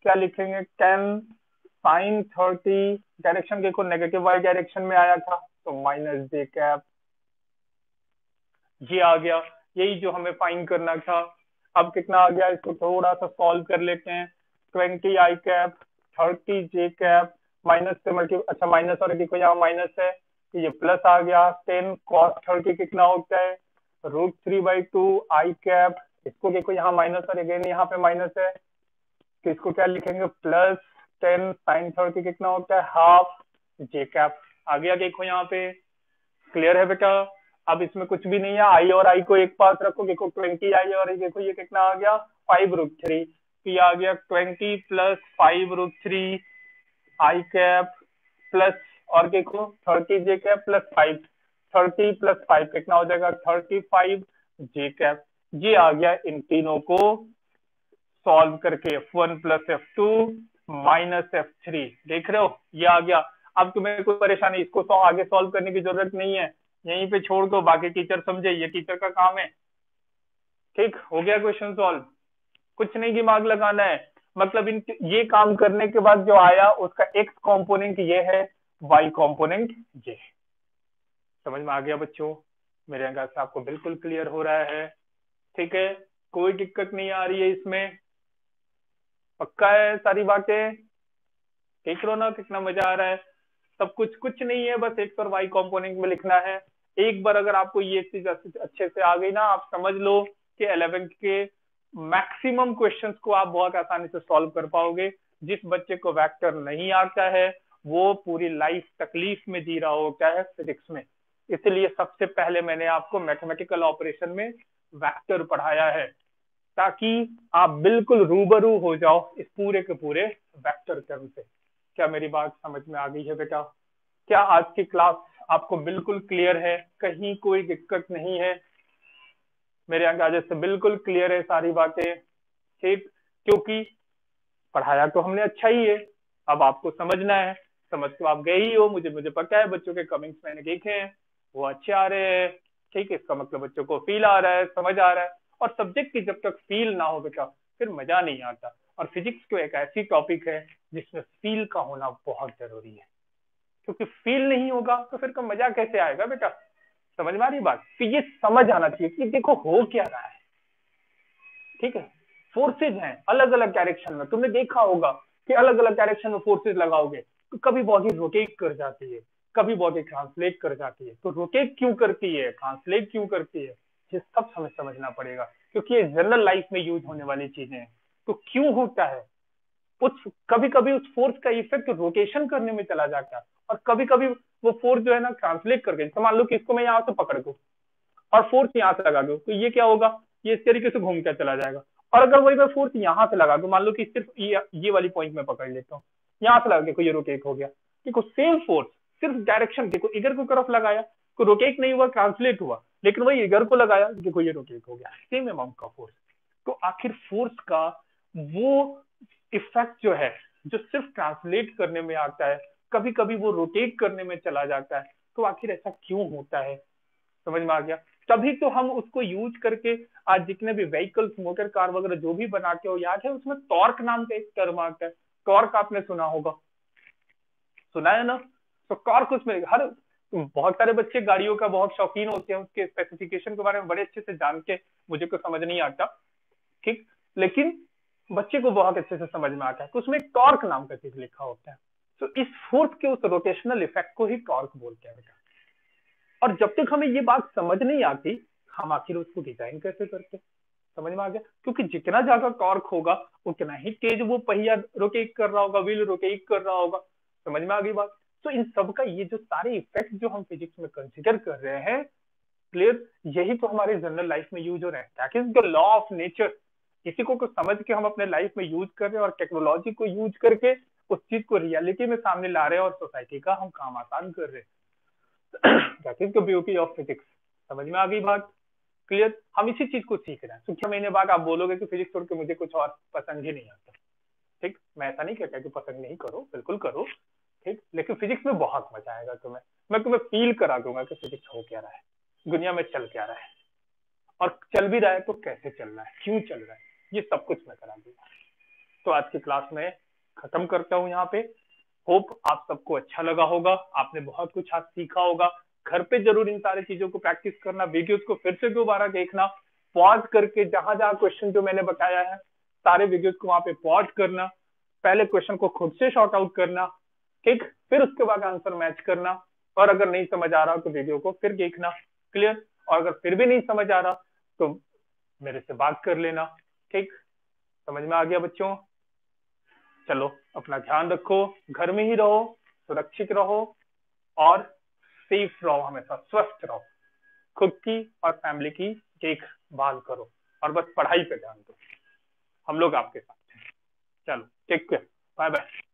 क्या लिखेंगे 10 sin 30, डायरेक्शन के को नेगेटिव वाई डायरेक्शन में आया था तो माइनस जे कैप। ये आ गया, यही जो हमें फाइंड करना था। अब कितना आ गया, इसको थोड़ा सा सॉल्व कर लेते हैं। 20 आई कैप 30 जे कैप माइनस से मल्टी, अच्छा माइनस और देखो यहाँ माइनस है तो ये प्लस आ गया। 10 cos 30 कितना होता है √3/2 आई कैप। इसको देखो यहाँ माइनस और अगेन यहाँ पे माइनस है तो इसको क्या लिखेंगे प्लस 10 sin 30 कितना होता है हाफ जे कैप। आ गया देखो यहाँ पे, क्लियर है बेटा। अब इसमें कुछ भी नहीं है, आई और आई को एक पास रखो, देखो 20 आई और देखो ये कितना आ गया 5√3, तो ये आ गया 20 प्लस 5√3 आई कैप प्लस और देखो 30 जे कैप प्लस 5, 30 प्लस 5 कितना हो जाएगा 35 जे कैप। ये आ गया इन तीनों को सॉल्व करके F1 plus F2 minus F3, देख रहे हो ये आ गया। अब तुम्हें कोई परेशानी, इसको आगे सॉल्व करने की जरूरत नहीं है, यहीं पे छोड़ दो, बाकी टीचर समझे, ये टीचर का काम है। ठीक हो गया क्वेश्चन सॉल्व, कुछ नहीं दिमाग लगाना है। मतलब इन ये काम करने के बाद जो आया उसका x कंपोनेंट ये है, y कंपोनेंट ये है। समझ में आ गया बच्चों, मेरे अंदाज से आपको बिल्कुल क्लियर हो रहा है। ठीक है, कोई दिक्कत नहीं आ रही है इसमें, पक्का है सारी बातें, देख लो ना कितना मजा आ रहा है। सब कुछ नहीं है, बस एक्स और वाई कंपोनेंट में लिखना है। एक बार अगर आपको ये चीज अच्छे से आ गई ना, आप समझ लो कि 11th के मैक्सिमम क्वेश्चंस को आप बहुत आसानी से सॉल्व कर पाओगे। जिस बच्चे को वेक्टर नहीं आता है वो पूरी लाइफ तकलीफ में जी रहा होता है फिजिक्स में, इसलिए सबसे पहले मैंने आपको मैथमेटिकल ऑपरेशन में वेक्टर पढ़ाया है, ताकि आप बिल्कुल रूबरू हो जाओ इस पूरे के पूरे वेक्टर टर्म से। क्या मेरी बात समझ में आ गई है बेटा? क्या आज की क्लास आपको बिल्कुल क्लियर है, कहीं कोई दिक्कत नहीं है? मेरे अंदाजे से बिल्कुल क्लियर है सारी बातें, ठीक? क्योंकि पढ़ाया तो हमने अच्छा ही है, अब आपको समझना है। समझ तो आप गए ही हो, मुझे पता है, बच्चों के कमेंट्स मैंने देखे हैं वो अच्छे आ रहे हैं। ठीक है, इसका मतलब बच्चों को फील आ रहा है, समझ आ रहा है। और सब्जेक्ट की जब तक फील ना हो बेटा फिर मजा नहीं आता। और फिजिक्स तो एक ऐसी टॉपिक है जिसमें फील का होना बहुत जरूरी है, क्योंकि फील नहीं होगा तो फिर का मजा कैसे आएगा बेटा? समझ में आ रही बात? तो ये समझ आना चाहिए कि देखो हो क्या रहा है। ठीक है, फोर्सेज हैं अलग अलग डायरेक्शन में, तुमने देखा होगा कि अलग अलग डायरेक्शन में फोर्सेज लगाओगे तो कभी बॉडी रोटेट कर जाती है, कभी बॉडी ट्रांसलेट कर जाती है। तो रोटेट क्यों करती है, ट्रांसलेट क्यों करती है, ये सब हमें समझना पड़ेगा, क्योंकि ये जनरल लाइफ में यूज होने वाली चीजें हैं। तो क्यों होता है, उस कभी कभी उस फोर्स का इफेक्ट रोटेशन करने में चला जाता है, और कभी कभी वो फोर्स जो है ना ट्रांसलेट करके, जैसे मान लो कि इसको मैं यहाँ से पकड़ दूं और फोर्स यहाँ से लगा दूं, तो ये क्या होगा, ये इस तरीके से घूम कर चला जाएगा। और अगर वही मैं फोर्स यहाँ से लगा दूं, मान लो कि सिर्फ ये वाली पॉइंट में पकड़ लेता हूँ, यहाँ से लगा, देखो ये रोटेट हो गया। देखो सेम फोर्स सिर्फ डायरेक्शन देखो इधर को तरफ लगाया तो रोटेट नहीं हुआ, ट्रांसलेट हुआ, लेकिन वही इधर को लगाया, देखो ये रोटेट हो गया, सेम अमाउंट का फोर्स। तो आखिर फोर्स का वो इफेक्ट जो है, जो सिर्फ ट्रांसलेट करने में आता है, कभी कभी वो रोटेट करने में चला जाता है, तो आखिर ऐसा क्यों होता है? समझ में आ गया? तभी तो हम उसको यूज करके आज जितने भी व्हीकल्स, मोटर कार वगैरह जो भी बनाते हो, याद है उसमें टॉर्क नाम का एक टर्म आता है, टॉर्क आपने सुना होगा, सुना है ना? तो टॉर्क उसमें हर, बहुत सारे बच्चे गाड़ियों का बहुत शौकीन होते हैं, उसके स्पेसिफिकेशन के बारे में बड़े अच्छे से जान के, मुझे को समझ नहीं आता, ठीक, लेकिन बच्चे को बहुत अच्छे से समझ में आता है। तो उसमें टॉर्क नाम का चीज लिखा होता है। तो इस फोर्स के उस रोटेशनल इफेक्ट को ही टॉर्क बोलते हैं बेटा। और जब तक हमें ये बात समझ नहीं आती, हम आखिर उसको डिजाइन कैसे करते? समझ में आ गया? क्योंकि जितना ज्यादा टॉर्क होगा उतना ही तेज वो पहिया रोटेट कर रहा होगा, व्हील रोटेट कर रहा होगा। समझ में आ गई बात? तो इन सब का ये जो सारे इफेक्ट जो हम फिजिक्स में कंसिडर कर रहे हैं, क्लियर, यही तो हमारे जनरल लाइफ में यूज हो रहे हैं। That is the law of nature. इसी को समझ के हम अपने लाइफ में यूज कर रहे हैं और टेक्नोलॉजी को यूज करके उस चीज को रियलिटी में सामने ला रहे हैं और सोसाइटी का हम काम आसान कर रहे हैं। That is the beauty of physics. समझ में आ गई बात? क्लियर? हम इसी चीज को सीख रहे हैं। तो 6 महीने बाद आप बोलोगे कि फिजिक्स छोड़ के मुझे कुछ और पसंद ही नहीं आता। ठीक, मैं ऐसा नहीं कहता कि पसंद नहीं करो, बिल्कुल करो, ठीक, लेकिन फिजिक्स में बहुत मजा आएगा तुम्हें। मैं तुम्हें फील करा दूंगा कि फिजिक्स हो क्या रहा है, दुनिया में चल क्या रहा है, और चल भी रहा है तो कैसे चल रहा है, क्यों चल रहा है, ये सब कुछ मैं करा दूंगा। तो आज की क्लास में खत्म करता हूँ यहाँ पे। होप आप सबको अच्छा लगा होगा, आपने बहुत कुछ आज सीखा होगा। घर पे जरूर इन सारी चीजों को प्रैक्टिस करना, वीडियोस को फिर से दोबारा देखना, पॉज करके जहां जहां क्वेश्चन जो मैंने बताया है सारे वीडियोस को वहां पे पॉज करना, पहले क्वेश्चन को खुद से शॉर्ट आउट करना, ठीक, फिर उसके बाद आंसर मैच करना, और अगर नहीं समझ आ रहा तो वीडियो को फिर देखना। क्लियर? और अगर फिर भी नहीं समझ आ रहा तो मेरे से बात कर लेना। ठीक, समझ में आ गया बच्चों? चलो अपना ध्यान रखो, घर में ही रहो, सुरक्षित रहो और सेफ रहो, हमेशा स्वस्थ रहो, खुद की और फैमिली की देखभाल करो और बस पढ़ाई पे ध्यान दो। हम लोग आपके साथ हैं। चलो टेक केयर, बाय बाय।